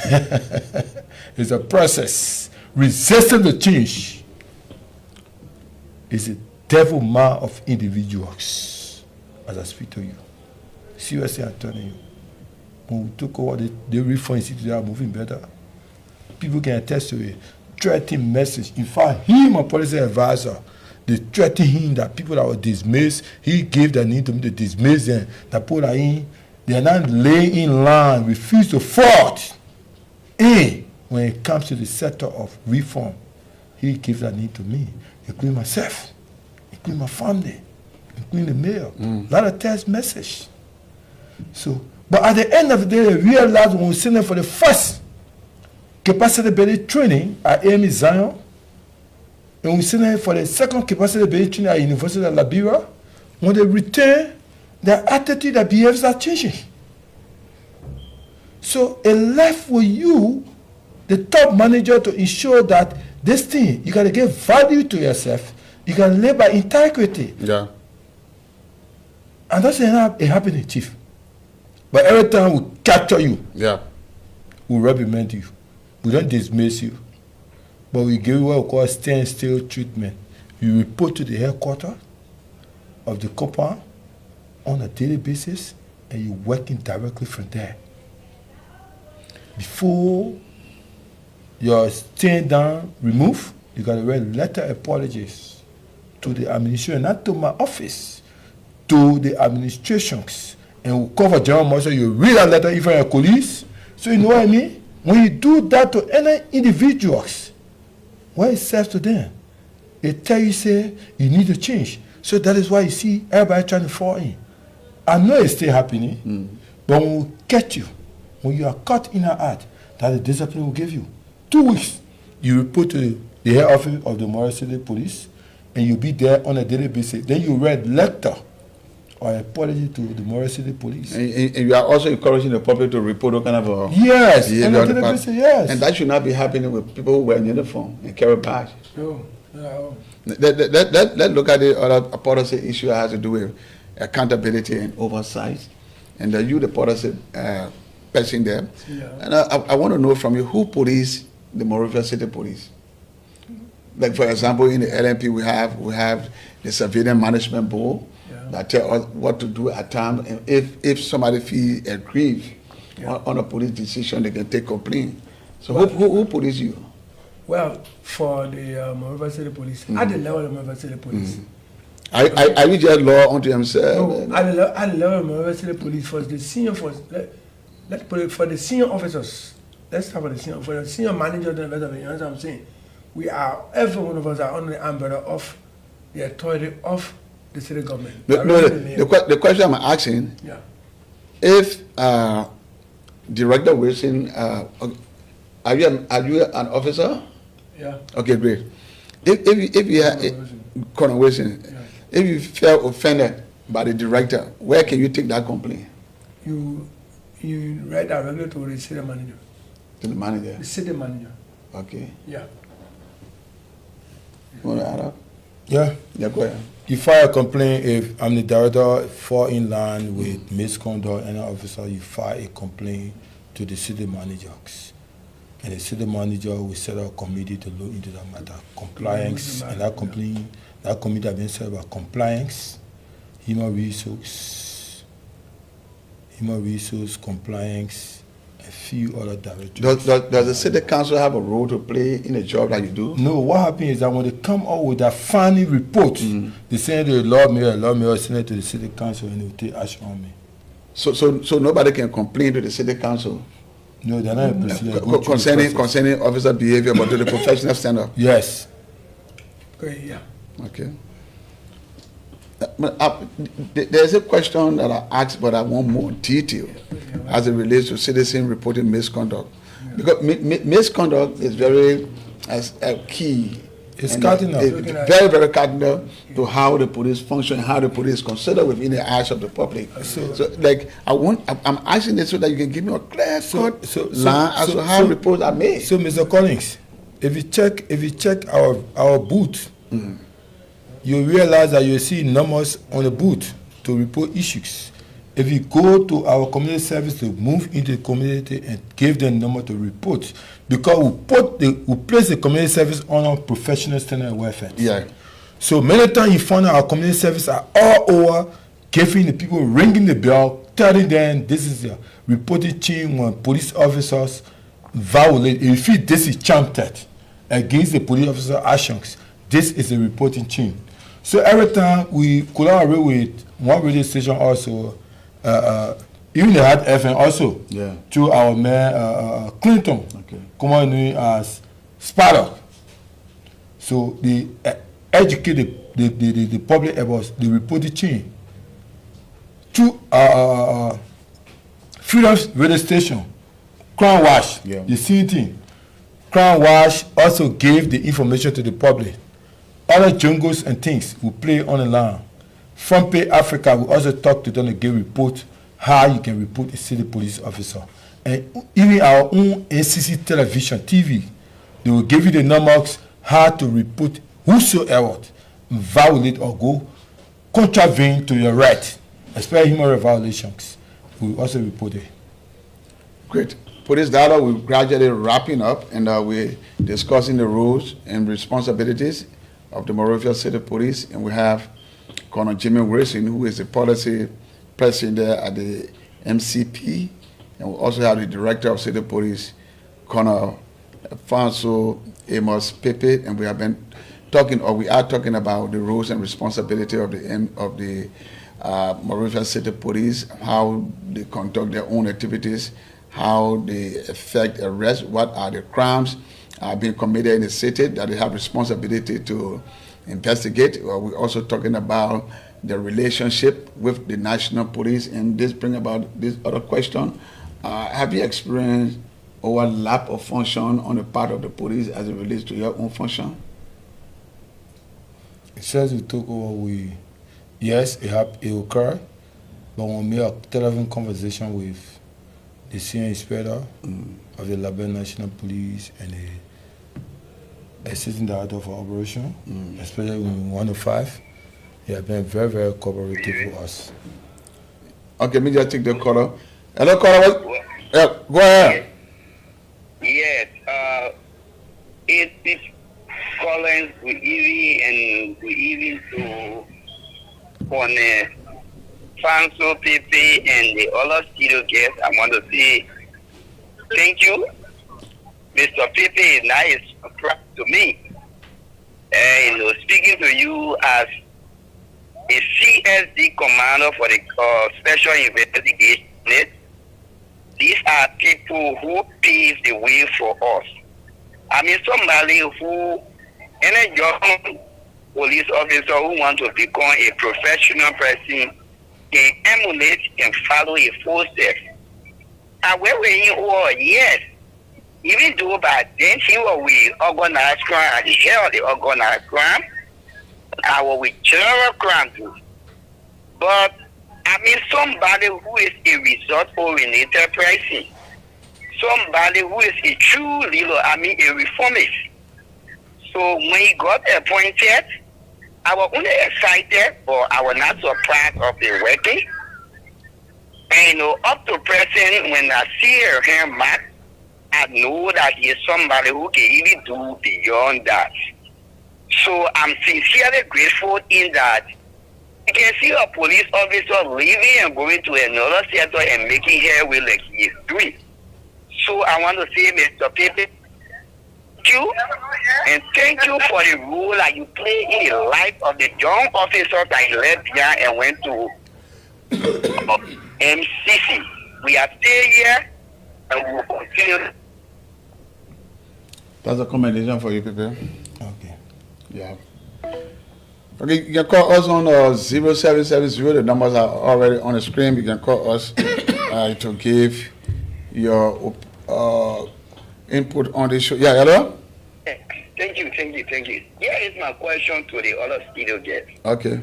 It's a process. Resisting the change is a devil man of individuals, as I speak to you. Seriously, I'm telling you. When we took over the reform institute, they are moving better. People can attest to it. Threatening message. In fact, him, a policy advisor, they threatened him that people that were dismissed, he gave the need to me to dismiss them. That people are in, they are not laying in line, refuse to fight. And when it comes to the sector of reform, he gives that need to me, including myself, including my family, including the mayor. A lot of text message. So, but at the end of the day, they realized when we send them for the first capacity building training at AME Zion, and we send them for the second capacity building training at University of Liberia, when they return, their attitude, their behaviors are changing. So it left with you, the top manager, to ensure that this thing, you got to give value to yourself. You got to live by integrity. Yeah. And that's it happening, Chief. But every time we capture you, Yeah. we reprimand you. We don't dismiss you. But we give you what we call standstill treatment. You report to the headquarters of the compound on a daily basis, and you're working directly from there. Before your stand down removed, you got to write letter apologies to the administration, not to my office, to the administrations. And we cover general marshal, you read that letter even your colleagues. So you know what I mean? When you do that to any individuals, what it says to them, it tell you, say, you need to change. So that is why you see everybody trying to fall in. I know it's still happening, but when we catch you, when you are caught in our act, that is discipline will give you. 2 weeks, you report to the head office of the Morris City Police, and you'll be there on a daily basis. Then you read letter or apology to the Morris City Police. And you are also encouraging the public to report what kind of a Yes, behavior on a on the daily part. basis, yes. And that should not be happening with people who wear uniform and carry badge. No, no. Let's look at the other policy issue that has to do with accountability and oversight. And you, the policy person there. Yeah. And I want to know from you, who police the Monrovia City Police? Like, for example, in the LMP, we have the Civilian Management Board that tell us what to do at times. And if somebody feels aggrieved on a police decision, they can take complaint. So who police you? Well, for the Monrovia City Police, at the level of Monrovia City Police. Are you just law unto himself? No, at the level of Monrovia City Police, for the senior force, let's put it for the senior officers. Let's start with the senior manager of the investment. You know what I'm saying? We are, every one of us are under the umbrella of the authority of the city government. The question I'm asking, if Director Wilson, are you an officer? Yeah. Okay, great. If you have Colonel Wilson, if you feel offended by the director, where can you take that complaint? You write directly to the city manager. To the manager. The city manager. Okay. Yeah. You want to add up? Yeah. Yeah, go ahead. You file a complaint if I'm the director fall in line with misconduct and an officer, you file a complaint to the city managers. And the city manager will set up a committee to look into that matter. Compliance, and that committee has been set about compliance, human resource, compliance, a few other directors. Does the city council have a role to play in the job that you do? No, what happens is that when they come out with that final report, they send it to the Lord Mayor send it to the city council, and they will take action on me. So nobody can complain to the city council? No, they're not a procedure. Concerning officer behavior, but to the professional standard? Yes. Okay, yeah. Okay. There's a question that I asked, but I want more detail as it relates to citizen reporting misconduct. Because misconduct is very key. It's cardinal. Very, very cardinal to how the police function, how the police consider within the eyes of the public. So like, I'm asking this so that you can give me a clear line as to how reports are made. So, Mr. Collins, if you check our booth, you realize that you see numbers on the booth to report issues. If you go to our community service to move into the community and give them number to report, because we place the community service on our professional standard and welfare. Yeah. So many times you find our community service are all over, giving the people, ringing the bell, telling them this is a reporting chain when police officers violate. If this is chanted against the police officer actions, this is a reporting chain. So every time we collaborate with one radio station also, even the Hard FM also, through our mayor Clinton, commonly known as Sparrow. So they educate the public about the reporting chain. Through Freedom radio station, Crown Watch, the same thing. Crown Watch also gave the information to the public. Other jungles and things we play on the line. Front Page Africa, we also talk to them to give report how you can report a city police officer. And even our own NCC television, TV, they will give you the numbers how to report whosoever violate or go contravene to your right, especially human rights violations. will also be put there. Great. Police dialogue will gradually wrapping up, and we're discussing the roles and responsibilities of the Monrovia City Police, and we have Colonel Jimmy Wilson, who is the policy president there at the MCP, and we also have the director of City Police, Colonel Alfonso Amos Pepe, and we have been talking, or we are talking about the roles and responsibility of the Monrovia City Police, how they conduct their own activities, how they effect arrest, what are the crimes being committed in the city that they have responsibility to investigate. We're also talking about the relationship with the national police, and this brings about this other question. Have you experienced overlap of function on the part of the police as it relates to your own function? Since we took over, yes, it occurred, but when we have telephone conversation with the senior inspector of the Label National Police and the assistant director for operation, especially in 105, they have been very, very cooperative with us. Okay, let me just take the caller. Hello, caller. Yeah, go ahead. Yes, it's Collins, good evening, and good evening to Corne, Fanso, Pepe, and the other studio guests. I want to say thank you. Mr. Pepe is nice to me. And speaking to you as a CSD commander for the Special Investigation Unit, these are people who pave the way for us. I mean, somebody who, any young police officer who wants to become a professional person can emulate and follow a footsteps. And when we're in war, yes, even though by then he was with organized crime, at the head of the organized crime, I was with general crime too. But I mean, somebody who is a result-oriented person, somebody who is a true leader, I mean, a reformist. So when he got appointed, I was only excited, but I was not surprised of the working. And up to present, when I see him back, I know that he is somebody who can even do beyond that. So I'm sincerely grateful in that you can see a police officer leaving and going to another sector and making headway like he is doing. So I want to say, Mr. Pepe, thank you, and thank you for the role that you play in the life of the young officers that you left behind and went to MCC. We are still here, and we will continue. That's a commendation for you, Pepe. Okay. Yeah. Okay, you can call us on 0770. The numbers are already on the screen. You can call us to give your input on the show. Yeah, hello? Thank you. Here is my question to the other studio guest. Okay.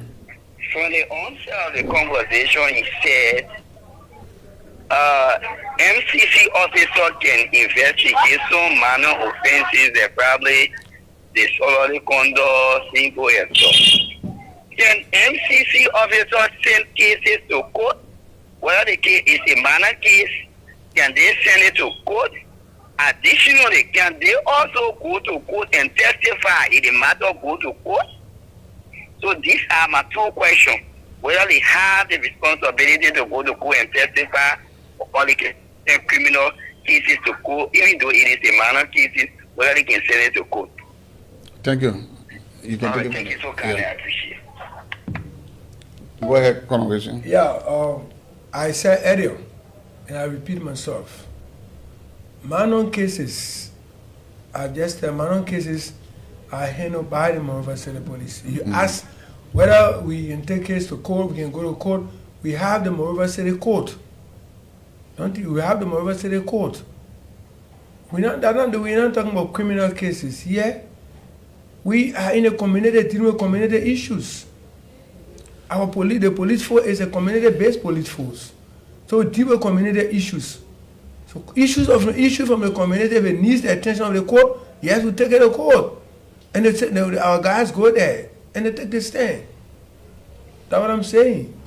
From the onset of the conversation, he said MCC officer can investigate some minor offenses that probably disorderly conduct, simple assault. Can MCC officers send cases to court? Whether the case is a minor case, can they send it to court? Additionally, can they also go to court and testify if the matter go to court? So these are my two questions. Whether they have the responsibility to go to court and testify, or they can send criminal cases to court, even though it is a minor cases, whether they can send it to court. Thank you. You can take it. Thank you so kindly. I appreciate it. Go ahead, conversation. Yeah, I said earlier, and I repeat myself, minor cases are handled by the Monrovia City Police. You ask whether we can take case to court, we can go to court. We have the Monrovia City Court. Don't you? We have the Monrovia City Court. We're not talking about criminal cases. Yeah, we are in a community dealing with community issues. Our police, the police force is a community-based police force. So we deal with community issues. So issue from the community, if it needs the attention of the court, yes, we take it to court. And our guys go there and they take the stand. That's what I'm saying.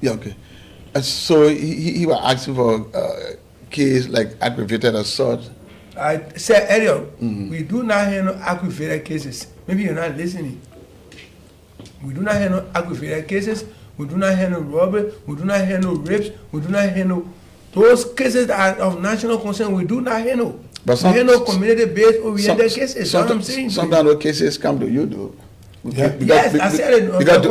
Yeah, okay. So he was asking for case like aggravated assault. I said earlier, we do not handle aggravated cases. Maybe you're not listening. We do not handle aggravated cases. We do not handle robbery. We do not handle rapes. We do not handle those cases that are of national concern. We do not handle. But we handle community-based oriented cases. That's what I'm saying. Sometimes those cases come to you, though. Yeah. Yes, I said it. Because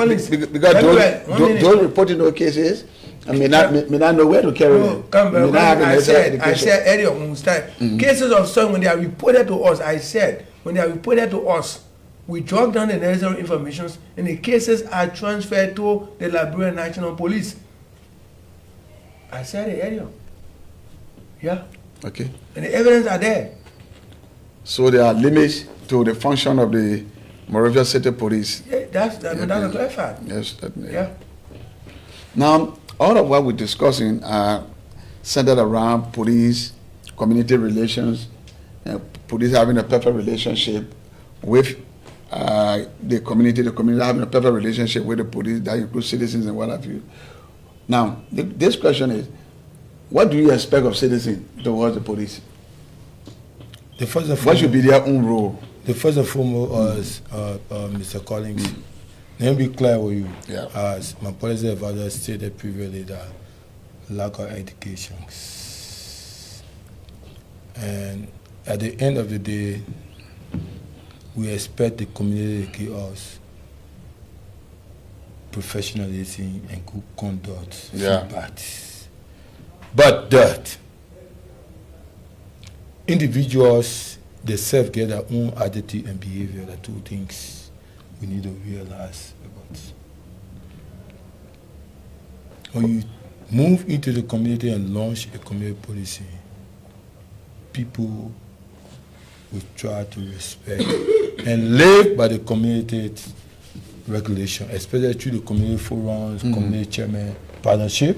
those reporting those cases, I may not know where to carry them. I said earlier when we started, cases of some when they are reported to us, I said when they are reported to us, we jot down the necessary information and the cases are transferred to the Liberian National Police. I said it earlier. Yeah. Okay. And the evidence are there. So there are limits to the function of the Monrovia City Police. Yeah, that's a clear fact. Yes. Yeah. Now, all of what we're discussing are centered around police, community relations, police having a perfect relationship with the community having a perfect relationship with the police, that includes citizens and what have you. Now, this question is, what do you expect of citizens towards the police? What should be their own role? The first and foremost, Mr. Collins, let me be clear with you. Yeah. As my policy advisor stated previously, that lack of education. And at the end of the day, we expect the community to give us professionalism and good conduct. Yeah. But that individuals themselves get their own attitude and behavior. The two things we need to realize about. When you move into the community and launch a community policy, people will try to respect and live by the community regulation, especially through the community forums, community chairman partnership.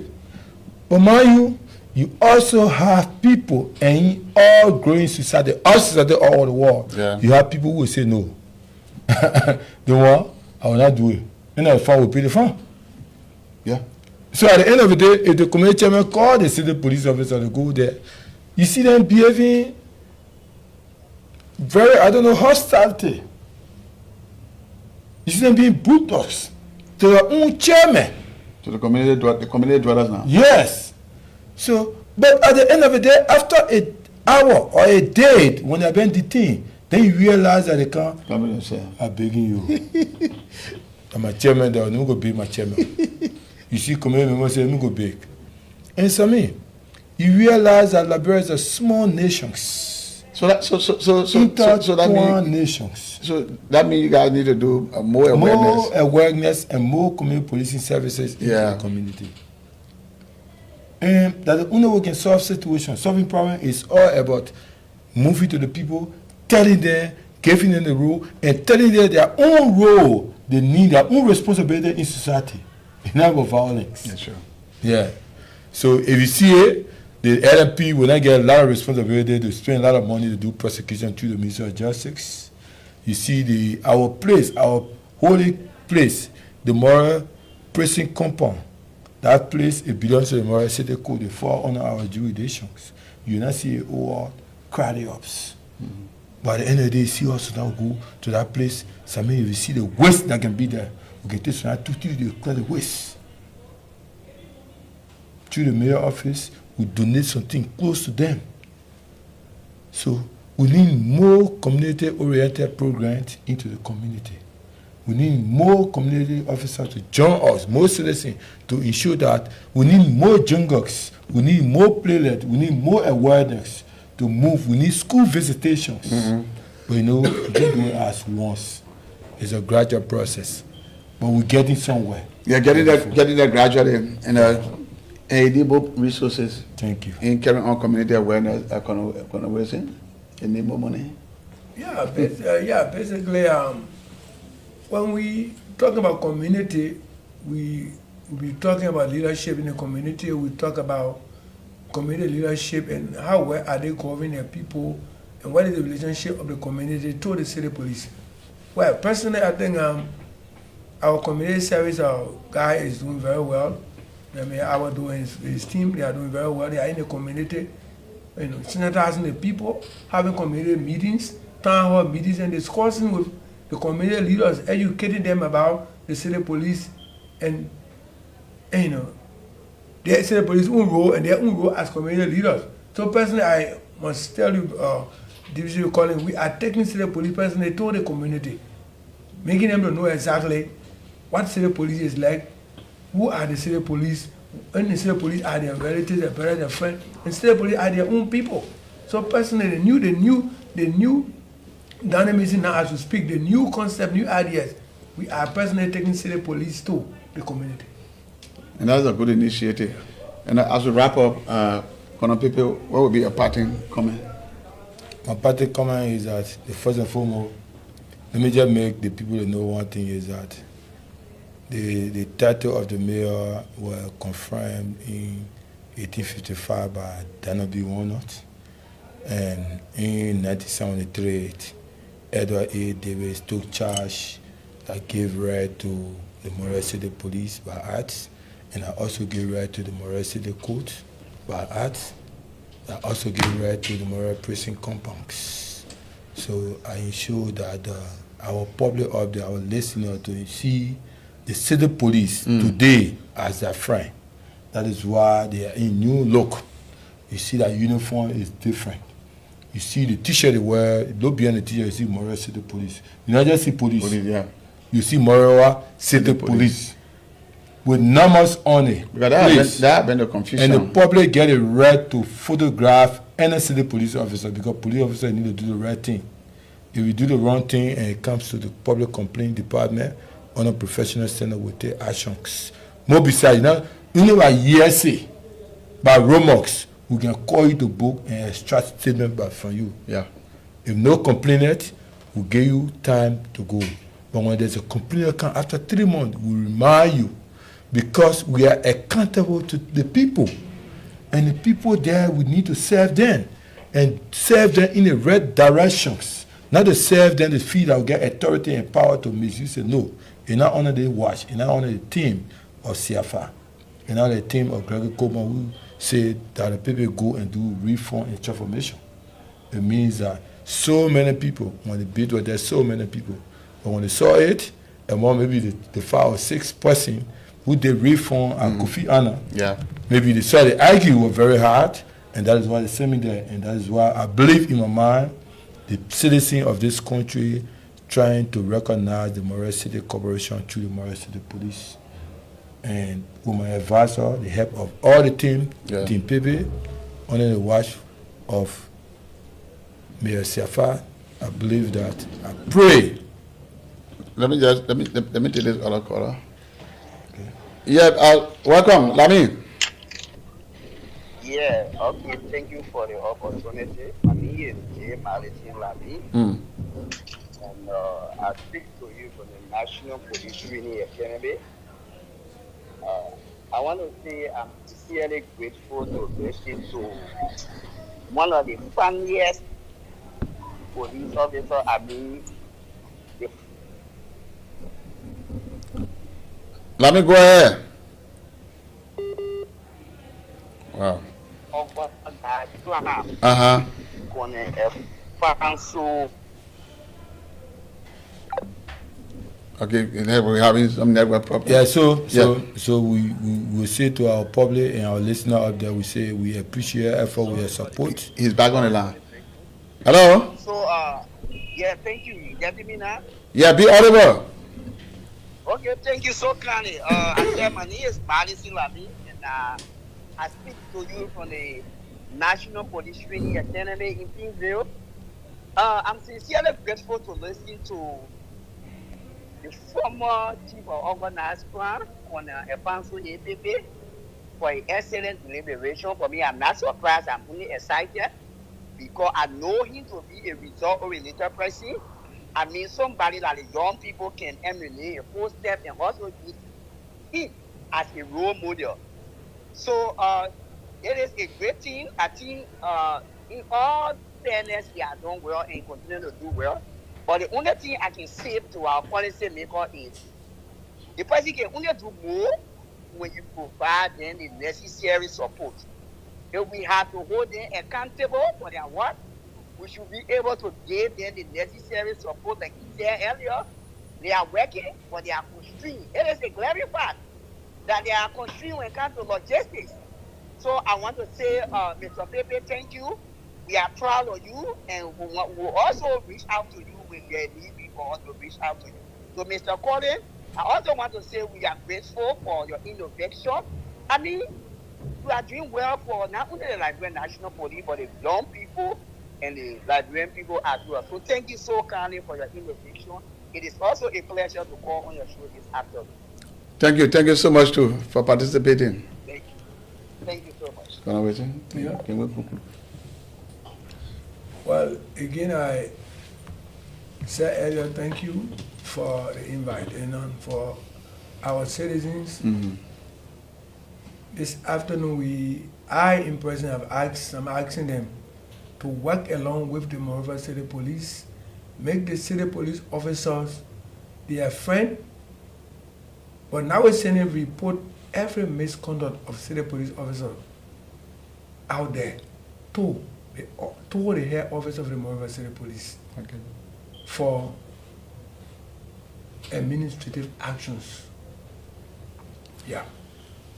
But mind you also have people in all growing society, all society all over the world. Yeah. You have people who will say no. The one, I will not do it. And the fine will pay the fine. Yeah. So at the end of the day, if the community chairman call the city police officer to go there, you see them behaving very, hostility. You see them being bulldogs to their own chairman. To the community dwellers now. Yes. So, but at the end of the day, after an hour or a day when they're being detained, then you realize that they can't. I'm begging you. I'm my chairman there, I'm going to be my chairman. You see, community members say, I'm going to beg. And so you realize that Liberia is a small nation. So that means you guys need to do more awareness. More awareness and more community policing services in the community. And that the only way we can solve situations, solving problems is all about moving to the people, telling them, giving them the role, and telling them their own role, they need their own responsibility in society. Enough of violence. Yeah, sure. Yeah. So if you see it, the LMP will not get a lot of responsibility to spend a lot of money to do prosecution through the Ministry of Justice. You see our holy place, the Moral Prison Compound. That place, it belongs to the Moral City Code. They fall under our jurisdictions. You not see all crowded ups. By the end of the day, you see us now go to that place. If you see the waste that can be there, we can take some to clear the waste. Through the mayor office, we donate something close to them. So we need more community-oriented programs into the community. We need more community officers to join us, more citizens, to ensure that we need more jungles, we need more playlet, we need more awareness to move. We need school visitations. But we don't do it as once. It's a gradual process. But we're getting somewhere. Yeah, getting there gradually. And Edibo resources. Thank you. In carrying on community awareness, in need more money. Yeah, basically, when we talk about community, we talking about leadership in the community. We talk about community leadership and how well are they governing their people, and what is the relationship of the community to the city police. Well, personally, I think our community service guy is doing very well. Mayor Awa doing his team, they are doing very well. They are in the community, sensitizing the people, having community meetings, town hall meetings, and discussing with the community leaders, educating them about the city police and the city police own role and their own role as community leaders. So personally, I must tell you, Division Calling, we are taking city police personally to the community, making them to know exactly what city police is like, who are the city police, and the city police are their relatives, their parents, their friends, and city police are their own people. So personally, the new dynamism now as we speak, the new concept, new ideas, we are personally taking city police to the community. And that's a good initiative. And as we wrap up, Colonel Pepe, what would be your parting comment? My parting comment is that the first and foremost, let me just make the people know one thing is that the title of the mayor was confirmed in 1855 by Daniel B. Warnock, and in 1973, Edward A. Davis took charge that gave right to the Montreal City Police by Acts, and I also gave right to the Montreal City Court by Acts. I also gave right to the Montreal Precinct Compounds. So I ensure that our public up there, our listeners, to see the city police today as their friend. That is why they are in new look. You see that uniform is different. You see the t-shirt they wear, look behind the t-shirt, you see Montreal City Police. You not just see police. Yeah. You see Montreal City Police with numbers on it. Because that have been the confusion. And the public get a right to photograph any city police officer, because police officers need to do the right thing. If you do the wrong thing and it comes to the public complaint department, on a professional standard will take actions. More besides, by ESA, by Romox, we can call you to book and extract statement from you. Yeah. If no complainant, we'll give you time to go. But when there's a complainant come after 3 months, we remind you, because we are accountable to the people. And the people there, we need to serve them. And serve them in the right directions. Not to serve them the feel that will get authority and power to misuse it. No. You're not under the watch. You're not under the team of CFA. You're not the team of Gregory Coleman who said that the people go and do reform and transformation. It means that so many people, when the bid was there, so many people. But when they saw it, among maybe the 5 or 6 person who did reform and Kofi Annan, maybe they saw the argue were very hard, and that is why they sent me there. And that is why I believe in my mind, the citizen of this country trying to recognize the Montreal City Corporation through the Montreal City Police. And with my advisor, the help of all the team, Team Pepe, under the watch of Mayor Siafa, I believe that, I pray. Let me take this other caller. Okay. Yeah, welcome, Lami. Yeah, okay, thank you for the opportunity. My name is J. Malitin Lami. And I speak to you from the National Police Union Academy. I want to say I'm sincerely grateful to listen to one of the funniest police officers I mean. Let me go ahead. Wow. Okay, we're having some network problems. Yeah, so we will say to our public and our listener out there, we say we appreciate your effort, we support. He's back on the line. Hello? So, yeah, thank you. You getting me now? Yeah, be audible. Okay, thank you so kindly. I said my name is Malitin Lami, and I speak to you from the National Police Training Academy in Pinkville. I'm sincerely grateful to listen to the former chief of organized crime on Efanso APP for an excellent deliberation. For me, I'm not surprised, I'm only excited because I know him to be a result-oriented person. I mean, somebody that the young people can emulate a full step and also use him as a role model. So it is a great thing. I think in all fairness, he has done well and continue to do well. But the only thing I can say to our policy maker is the person can only do more when you provide them the necessary support. If we have to hold them accountable for their work, we should be able to give them the necessary support. Like he said earlier, they are working, but they are constrained. It is a glaring fact that they are constrained when it comes to logistics. So I want to say, Mr. Pepe, thank you. We are proud of you, and we'll also reach out to you when there need be for us to reach out to you. So, Mr. Colin, I also want to say we are grateful for your innovation. I mean, you are doing well for not only the Liberian National Police, but the young people and the Liberian people as well. So thank you so kindly for your innovation. It is also a pleasure to call on your show this afternoon. Thank you so much too for participating. Thank you so much. Yeah. Well, again, I said earlier, thank you for the invite and for our citizens. This afternoon, I in person I'm asking them to work along with the Monrovia City Police, make the city police officers their friend, but now we're sending report every misconduct of city police officers out there to the head office of the Monrovia City Police for administrative actions. Yeah.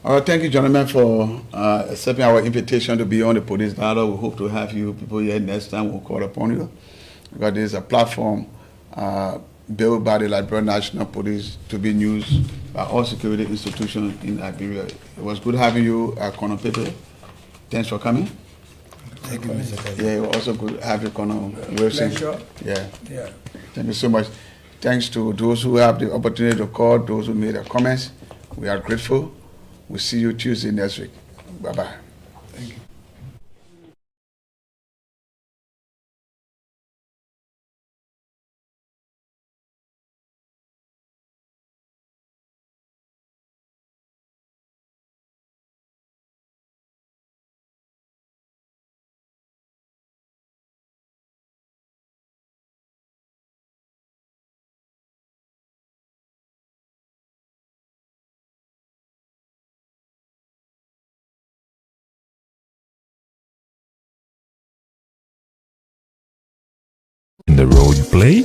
Thank you, gentlemen, for accepting our invitation to be on the Police Dialogue. We hope to have you people here next time. We'll call upon you, because this is a platform built by the Liberian National Police to be used by all security institutions in Liberia. It was good having you, Colonel Pepe. Thanks for coming. Thank you, Mr. President. Yeah, it was also good to have you, Colonel Wilson. Pleasure. Yeah. Yeah. Thank you so much. Thanks to those who have the opportunity to call, those who made their comments. We are grateful. We'll see you Tuesday next week. Bye-bye. Thank you. In the role you play?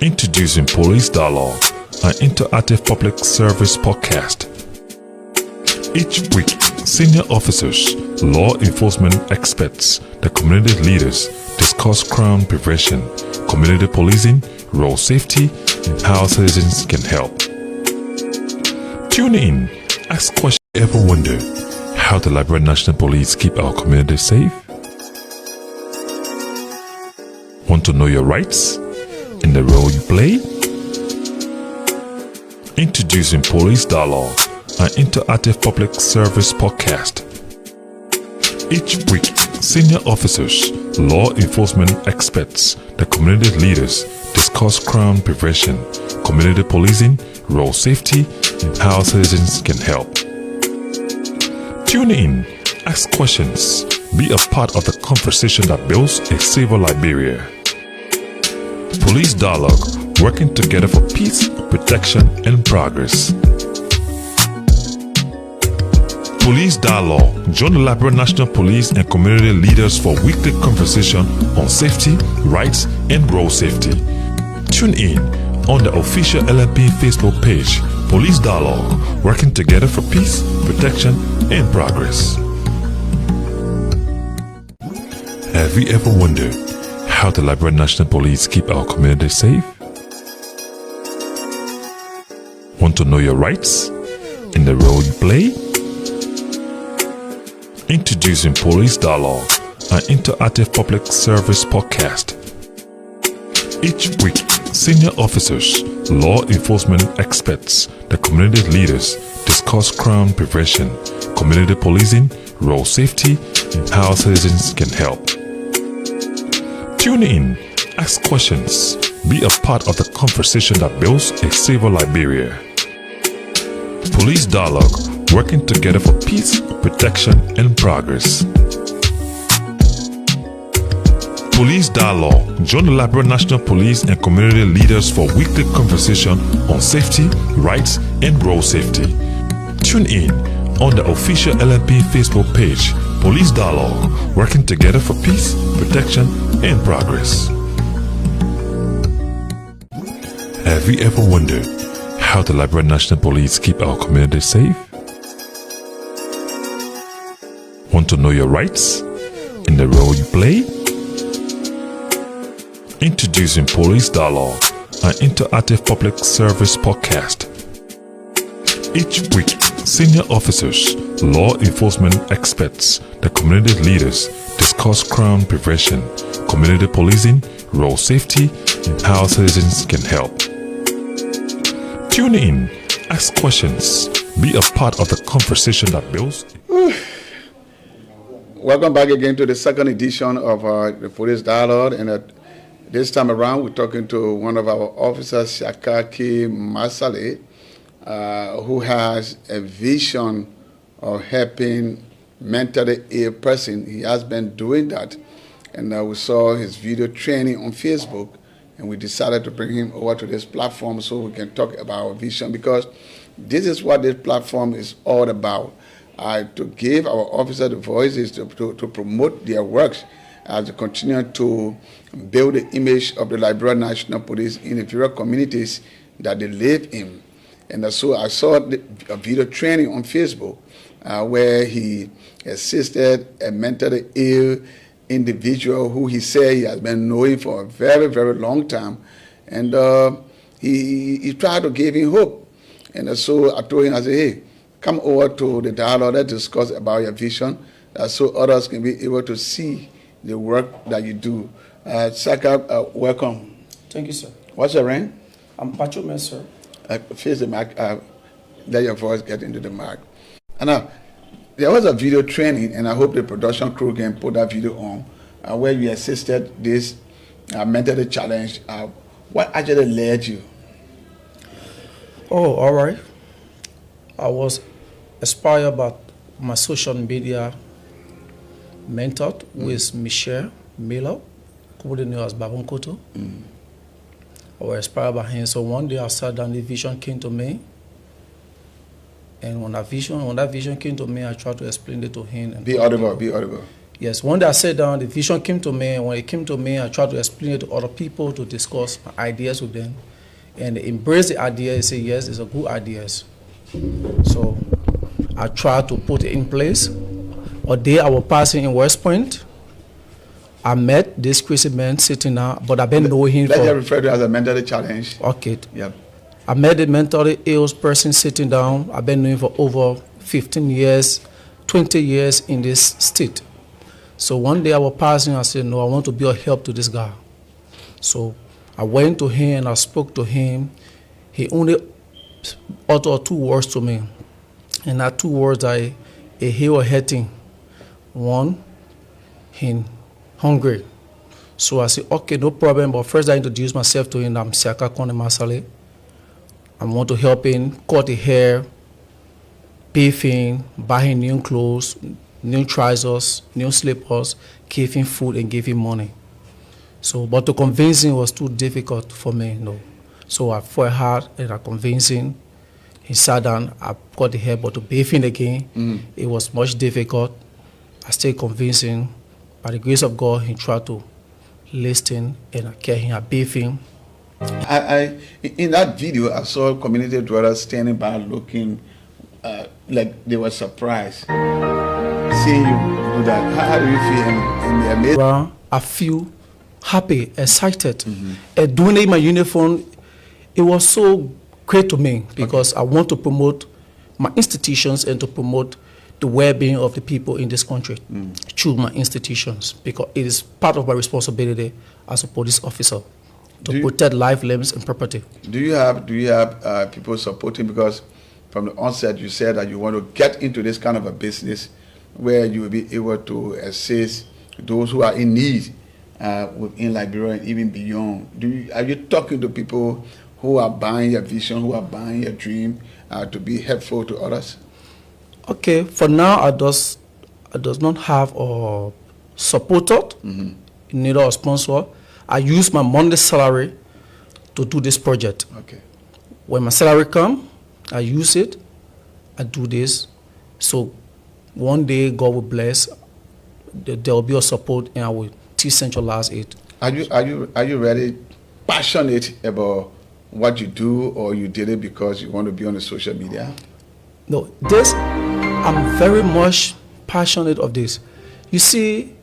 Introducing Police Dialogue, an interactive public service podcast. Each week, senior officers, law enforcement experts, the community leaders discuss crime prevention, community policing, road safety, and how citizens can help. Tune in, ask questions. Ever wonder how the Liberian National Police keep our community safe? Want to know your rights in the role you play? Introducing Police Dialogue, an interactive public service podcast. Each week, senior officers, law enforcement experts, the community leaders discuss crime prevention, community policing, road safety, and how citizens can help. Tune in, ask questions, be a part of the conversation that builds a safer Liberia. Police Dialogue, working together for peace, protection, and progress. Police Dialogue, join the Liberian National Police and community leaders for weekly conversation on safety, rights, and road safety. Tune in on the official LNP Facebook page, Police Dialogue, working together for peace, protection, and progress. Have you ever wondered how the Liberian National Police keep our community safe? Want to know your rights in the role you play? Introducing Police Dialogue, an interactive public service podcast. Each week, senior officers, law enforcement experts, the community leaders discuss crime prevention, community policing, road safety, and how citizens can help. Tune in, ask questions, be a part of the conversation that builds a safer Liberia. Police Dialogue, working together for peace, protection, and progress. Police Dialogue. Join the Liberia National Police and community leaders for weekly conversation on safety, rights, and road safety. Tune in on the official LNP Facebook page, Police Dialogue, working together for peace, protection, and progress. Have you ever wondered how the Liberia National Police keep our community safe? Want to know your rights and the role you play? Introducing Police Dialogue, an interactive public service podcast. Each week, senior officers, law enforcement experts, the community leaders discuss crime prevention, community policing, road safety, and how citizens can help. Tune in, ask questions, be a part of the conversation that builds. Welcome back again to the second edition of the Police Dialogue, and this time around we're talking to one of our officers, Shakaki Masale, who has a vision of helping mentally ill person. He has been doing that, and we saw his video training on Facebook, and we decided to bring him over to this platform so we can talk about our vision, because this is what this platform is all about. To give our officers the voices to promote their works as they continue to build the image of the Liberia National Police in the various communities that they live in. And so I saw a video training on Facebook where he assisted a mentally ill individual who he said he has been knowing for a very, very long time. And he tried to give him hope. And so I told him, I said, hey, come over to the dialogue, let's discuss about your vision so others can be able to see the work that you do. Saka, welcome. Thank you, sir. What's your rank? I'm Patrolman, sir. Face the mic, let your voice get into the mic. And now, there was a video training, and I hope the production crew can put that video on, where you assisted this mentally challenged. What actually led you? Oh, all right. I was inspired by my social media mentor, who is Michelle Miller, commonly known as Babon Koto. I was inspired by him. So one day I sat down, the vision came to me. And when that vision came to me, I tried to explain it to him. And be audible. Yes, one day I sat down, the vision came to me, and when it came to me, I tried to explain it to other people, to discuss my ideas with them. And they embraced the idea and say, yes, it's a good idea. So I tried to put it in place. A day I was passing in West Point. I met this crazy man sitting there, but I've been knowing him Let's refer to as a mentally challenged. Okay. Yep. I met the mentally ill person sitting down. I've been knowing for over 15 years, 20 years in this state. So one day I was passing, I said, no, I want to be a help to this guy. So I went to him and I spoke to him. He only uttered 2 words to me. And that 2 words he was hurting. One, he hungry. So I said, okay, no problem. But first I introduced myself to him. I'm Siaka Kone Masale. I want to help him cut the hair, bathe him, buy him new clothes, new trousers, new slippers, give him food and give him money. So, but to convince him was too difficult for me, no. So I fought hard and I convinced him. He sat down, I cut the hair, but to bathe him again, it was much difficult. I still convinced him. By the grace of God, he tried to listen and I carried him, I bathed him. In that video, I saw community dwellers standing by looking like they were surprised seeing you do that. How do you feel in the amazing? I feel happy, excited. And doing it in my uniform, it was so great to me because I want to promote my institutions and to promote the well-being of the people in this country through my institutions, because it is part of my responsibility as a police officer to protect life, limbs, and property. Do you have people supporting? Because from the onset you said that you want to get into this kind of a business where you will be able to assist those who are in need within Liberia and even beyond. Are you talking to people who are buying your vision, who are buying your dream to be helpful to others? Okay, for now I does not have a supporter. in need of a sponsor, I use my monthly salary to do this project. Okay. When my salary come, I use it, I do this. So one day God will bless, there will be a support, and I will decentralize it. Are you really passionate about what you do, or you did it because you want to be on the social media? No, this, I'm very much passionate of this. You see,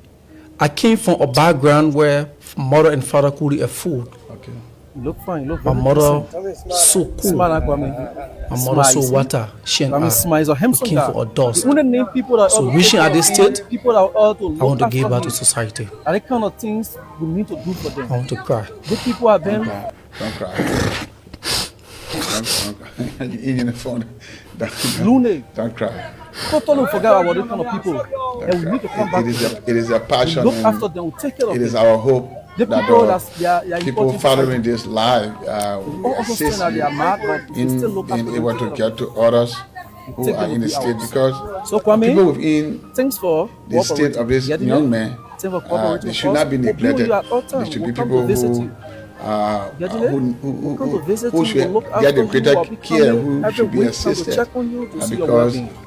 I came from a background where mother and father could eat a food. Okay. Look fine, look My mother so cool. Smile like My mother so water. She and I smile is a handsome came for a dust. We name people that So reaching at this state, people that are to I want to give back to society. are the kind of things we need to do for them. I want to cry. Good people have been Don't cry. Don't cry. In the phone. Lune. Don't cry. Totally forget about this kind of people. And we need to come back. It is a passion. Look and after them, we take care of it is them. our hope The that people they are people important following this live All of us assist that they are mad, but we in still look after being them. able to get to others who Take are them in the with state, ours. because So Kwame, people within thanks for the state of this Getting young it? man, Thanks for cooperating they with should us. not be We'll be with neglected. you at all times. There should be We'll come people to visit who you. Getting it? who Come to visit who you, should we'll look get after the you, greater we'll be care, coming who every should be week, come to assisted, check on you to see your because well-being.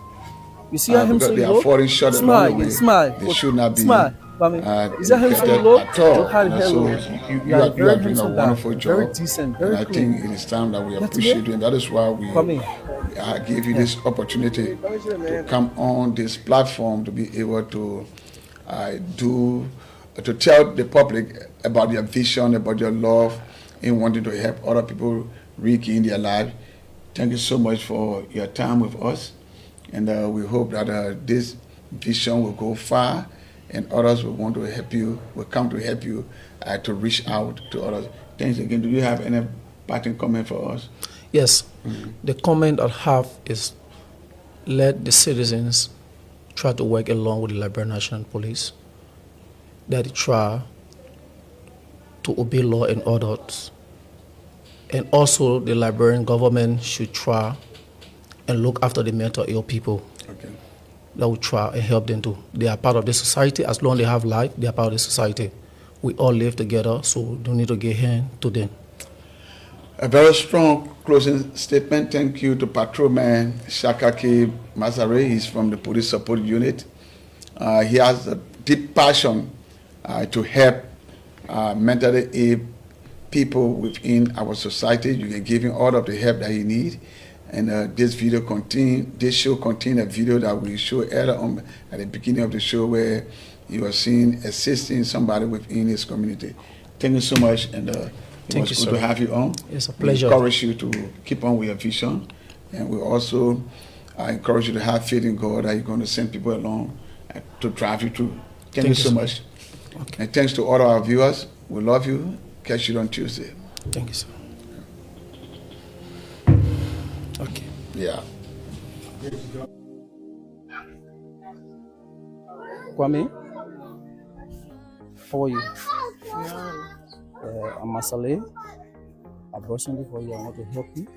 You see how him because so they you are look? falling short along Smile, the way. smile. They should not be Smile. Kwame, is that him so you neglected look? at all. Look how the And hell so look. you are doing a handsome guy, wonderful job. very decent, And very I clean. think it is time that we Get appreciate it? you, and that is why we Kwame. gave you this opportunity to come on this platform to be able to to tell the public about your vision, about your love in wanting to help other people regain their life. Thank you so much for your time with us, and we hope that this vision will go far, and others will want to help you, will come to help you to reach out to others. Thanks again. Do you have any parting comment for us? Yes. The comment I have is, let the citizens try to work along with the Liberian National Police. That they try to obey law and orders. And also the Liberian government should try and look after the mental ill people. Okay. That will try and help them too. They are part of the society. As long as they have life, they are part of the society. We all live together, so we don't need to get hand to them. A very strong closing statement. Thank you to Patrolman Shakaki Mazare. He's from the Police Support Unit. He has a deep passion to help mentally ill people within our society. You can give him all of the help that he needs. And this show contains a video that we show earlier on at the beginning of the show, where you are seeing assisting somebody within his community. Thank you so much, and it Thank was you, good sir. to have you on. It's a pleasure. We encourage you to keep on with your vision, and we also encourage you to have faith in God that you're going to send people along to drive you through. Thank you so much. Okay. And thanks to all our viewers. We love you. Catch you on Tuesday. Thank you, sir. Okay. Yeah. Kwame, how are you? I'm Masale. I brought something for you. I want to help you.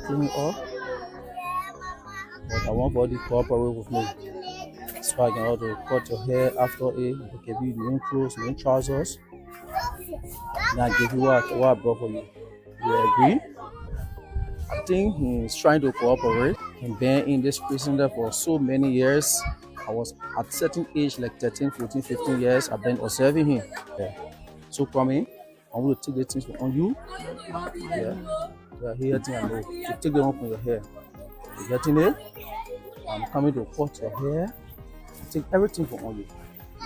Clean it up. But I want body to cooperate with me. So I can also cut your hair after it. I give you new clothes, new trousers. Then I give you what I brought for you. You agree? I think he's trying to cooperate. He's been in this prison there for so many years. I was at a certain age, like 13, 14, 15 years, I've been observing him. Yeah. So Kwame, I want to take the things on you. Yeah. Yeah, here thing I know. So take them off from your hair. You getting it? I'm coming to cut your hair. Take everything from on you.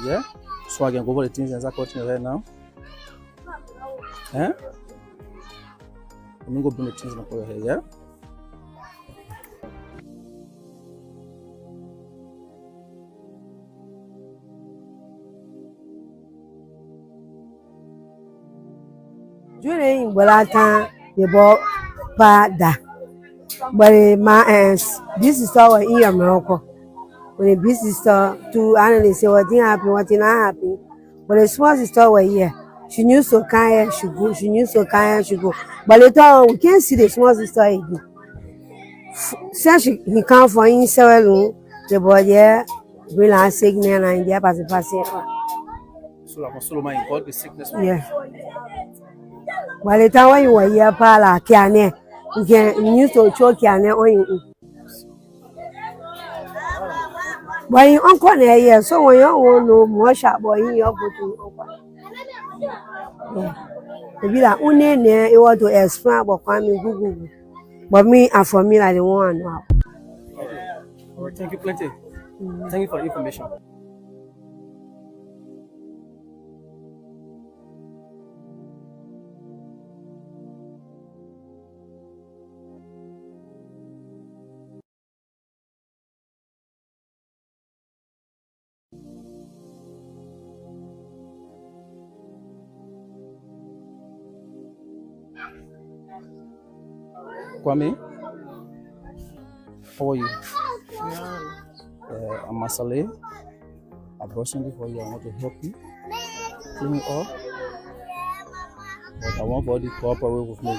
Yeah? So I can go over the things and start cutting your hair now. Huh? I'm gonna go bring the things and cut your hair, yeah? During Bolata, the ball bada. But my this is our ear Morocco. When a big sister to analyze what didn't happen, what did not happen. But a small sister were here. She knew so kind she go, she knew so kind she go. But later on, we can't see the small sister again. Since he come for in several the boy there, bring our signal and there pass. So Apostle Solomon, you got the sickness. Yeah. By the time when you were here, Pala, Kiane, you used to choke Kiane on you. But you uncle here, so when you want no more sharp boy, you go to maybe that only near you want to explain about coming Google. But me and for me, like the one now. All right, thank you plenty. Thank you for the information. Kwame, how are you? I'm Masale. I brought something for you. I want to help you clean it up, but I want body to cooperate with me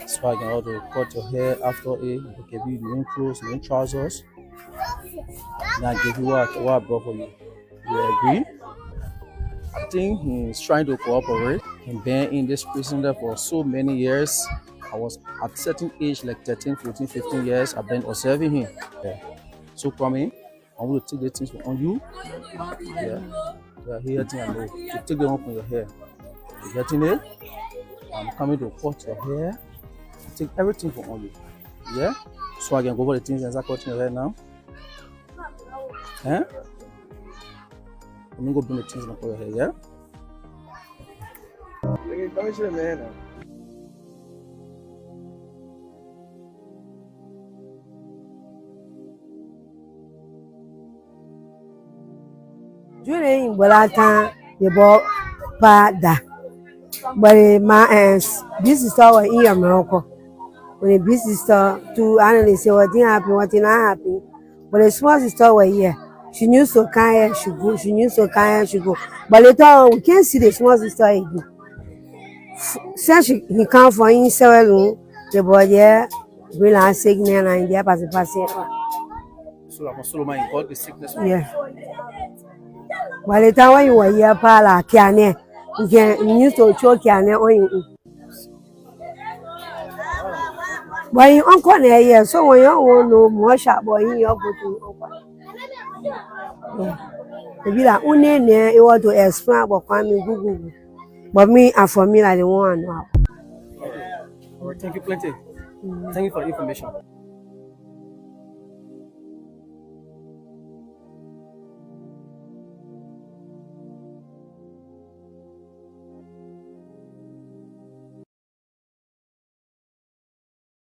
so I can also cut your hair after it. I give you new clothes, new trousers, and I give you what I brought for you. You agree? I think he's trying to cooperate. He's been in this prison there for so many years. I was at a certain age, like 13, 14, 15 years, I've been observing him. Yeah. So Kwame, I want to take the things on you. Yeah. Here, I know. To take them up on your hair. You getting it? I'm coming to cut your hair. Take everything from on you. Yeah? So I can go over the things and start cutting your hair now. Huh? Let me go bring the things and cut your hair, yeah? Okay, come show me now. During Bolata, the ball pada. But my this is our ear Morocco. When a big sister to analyze what didn't happen, what did not happen. But a small sister were here. She knew so kind, she go, she knew so kind, she go. But later on, we can't see the small sister again. Since he come for in several the boy there, will I signal and there pass. So Apostle Solomon, you got the sickness. Yeah. By the time when you were here, Pala, Kiane, you used to choke Kiane on you. But you uncle here, so when you want no more sharp boy, you go to maybe that only near you want to explain about coming Google. But me and for me, like the one now. All right, thank you plenty. Thank you for the information.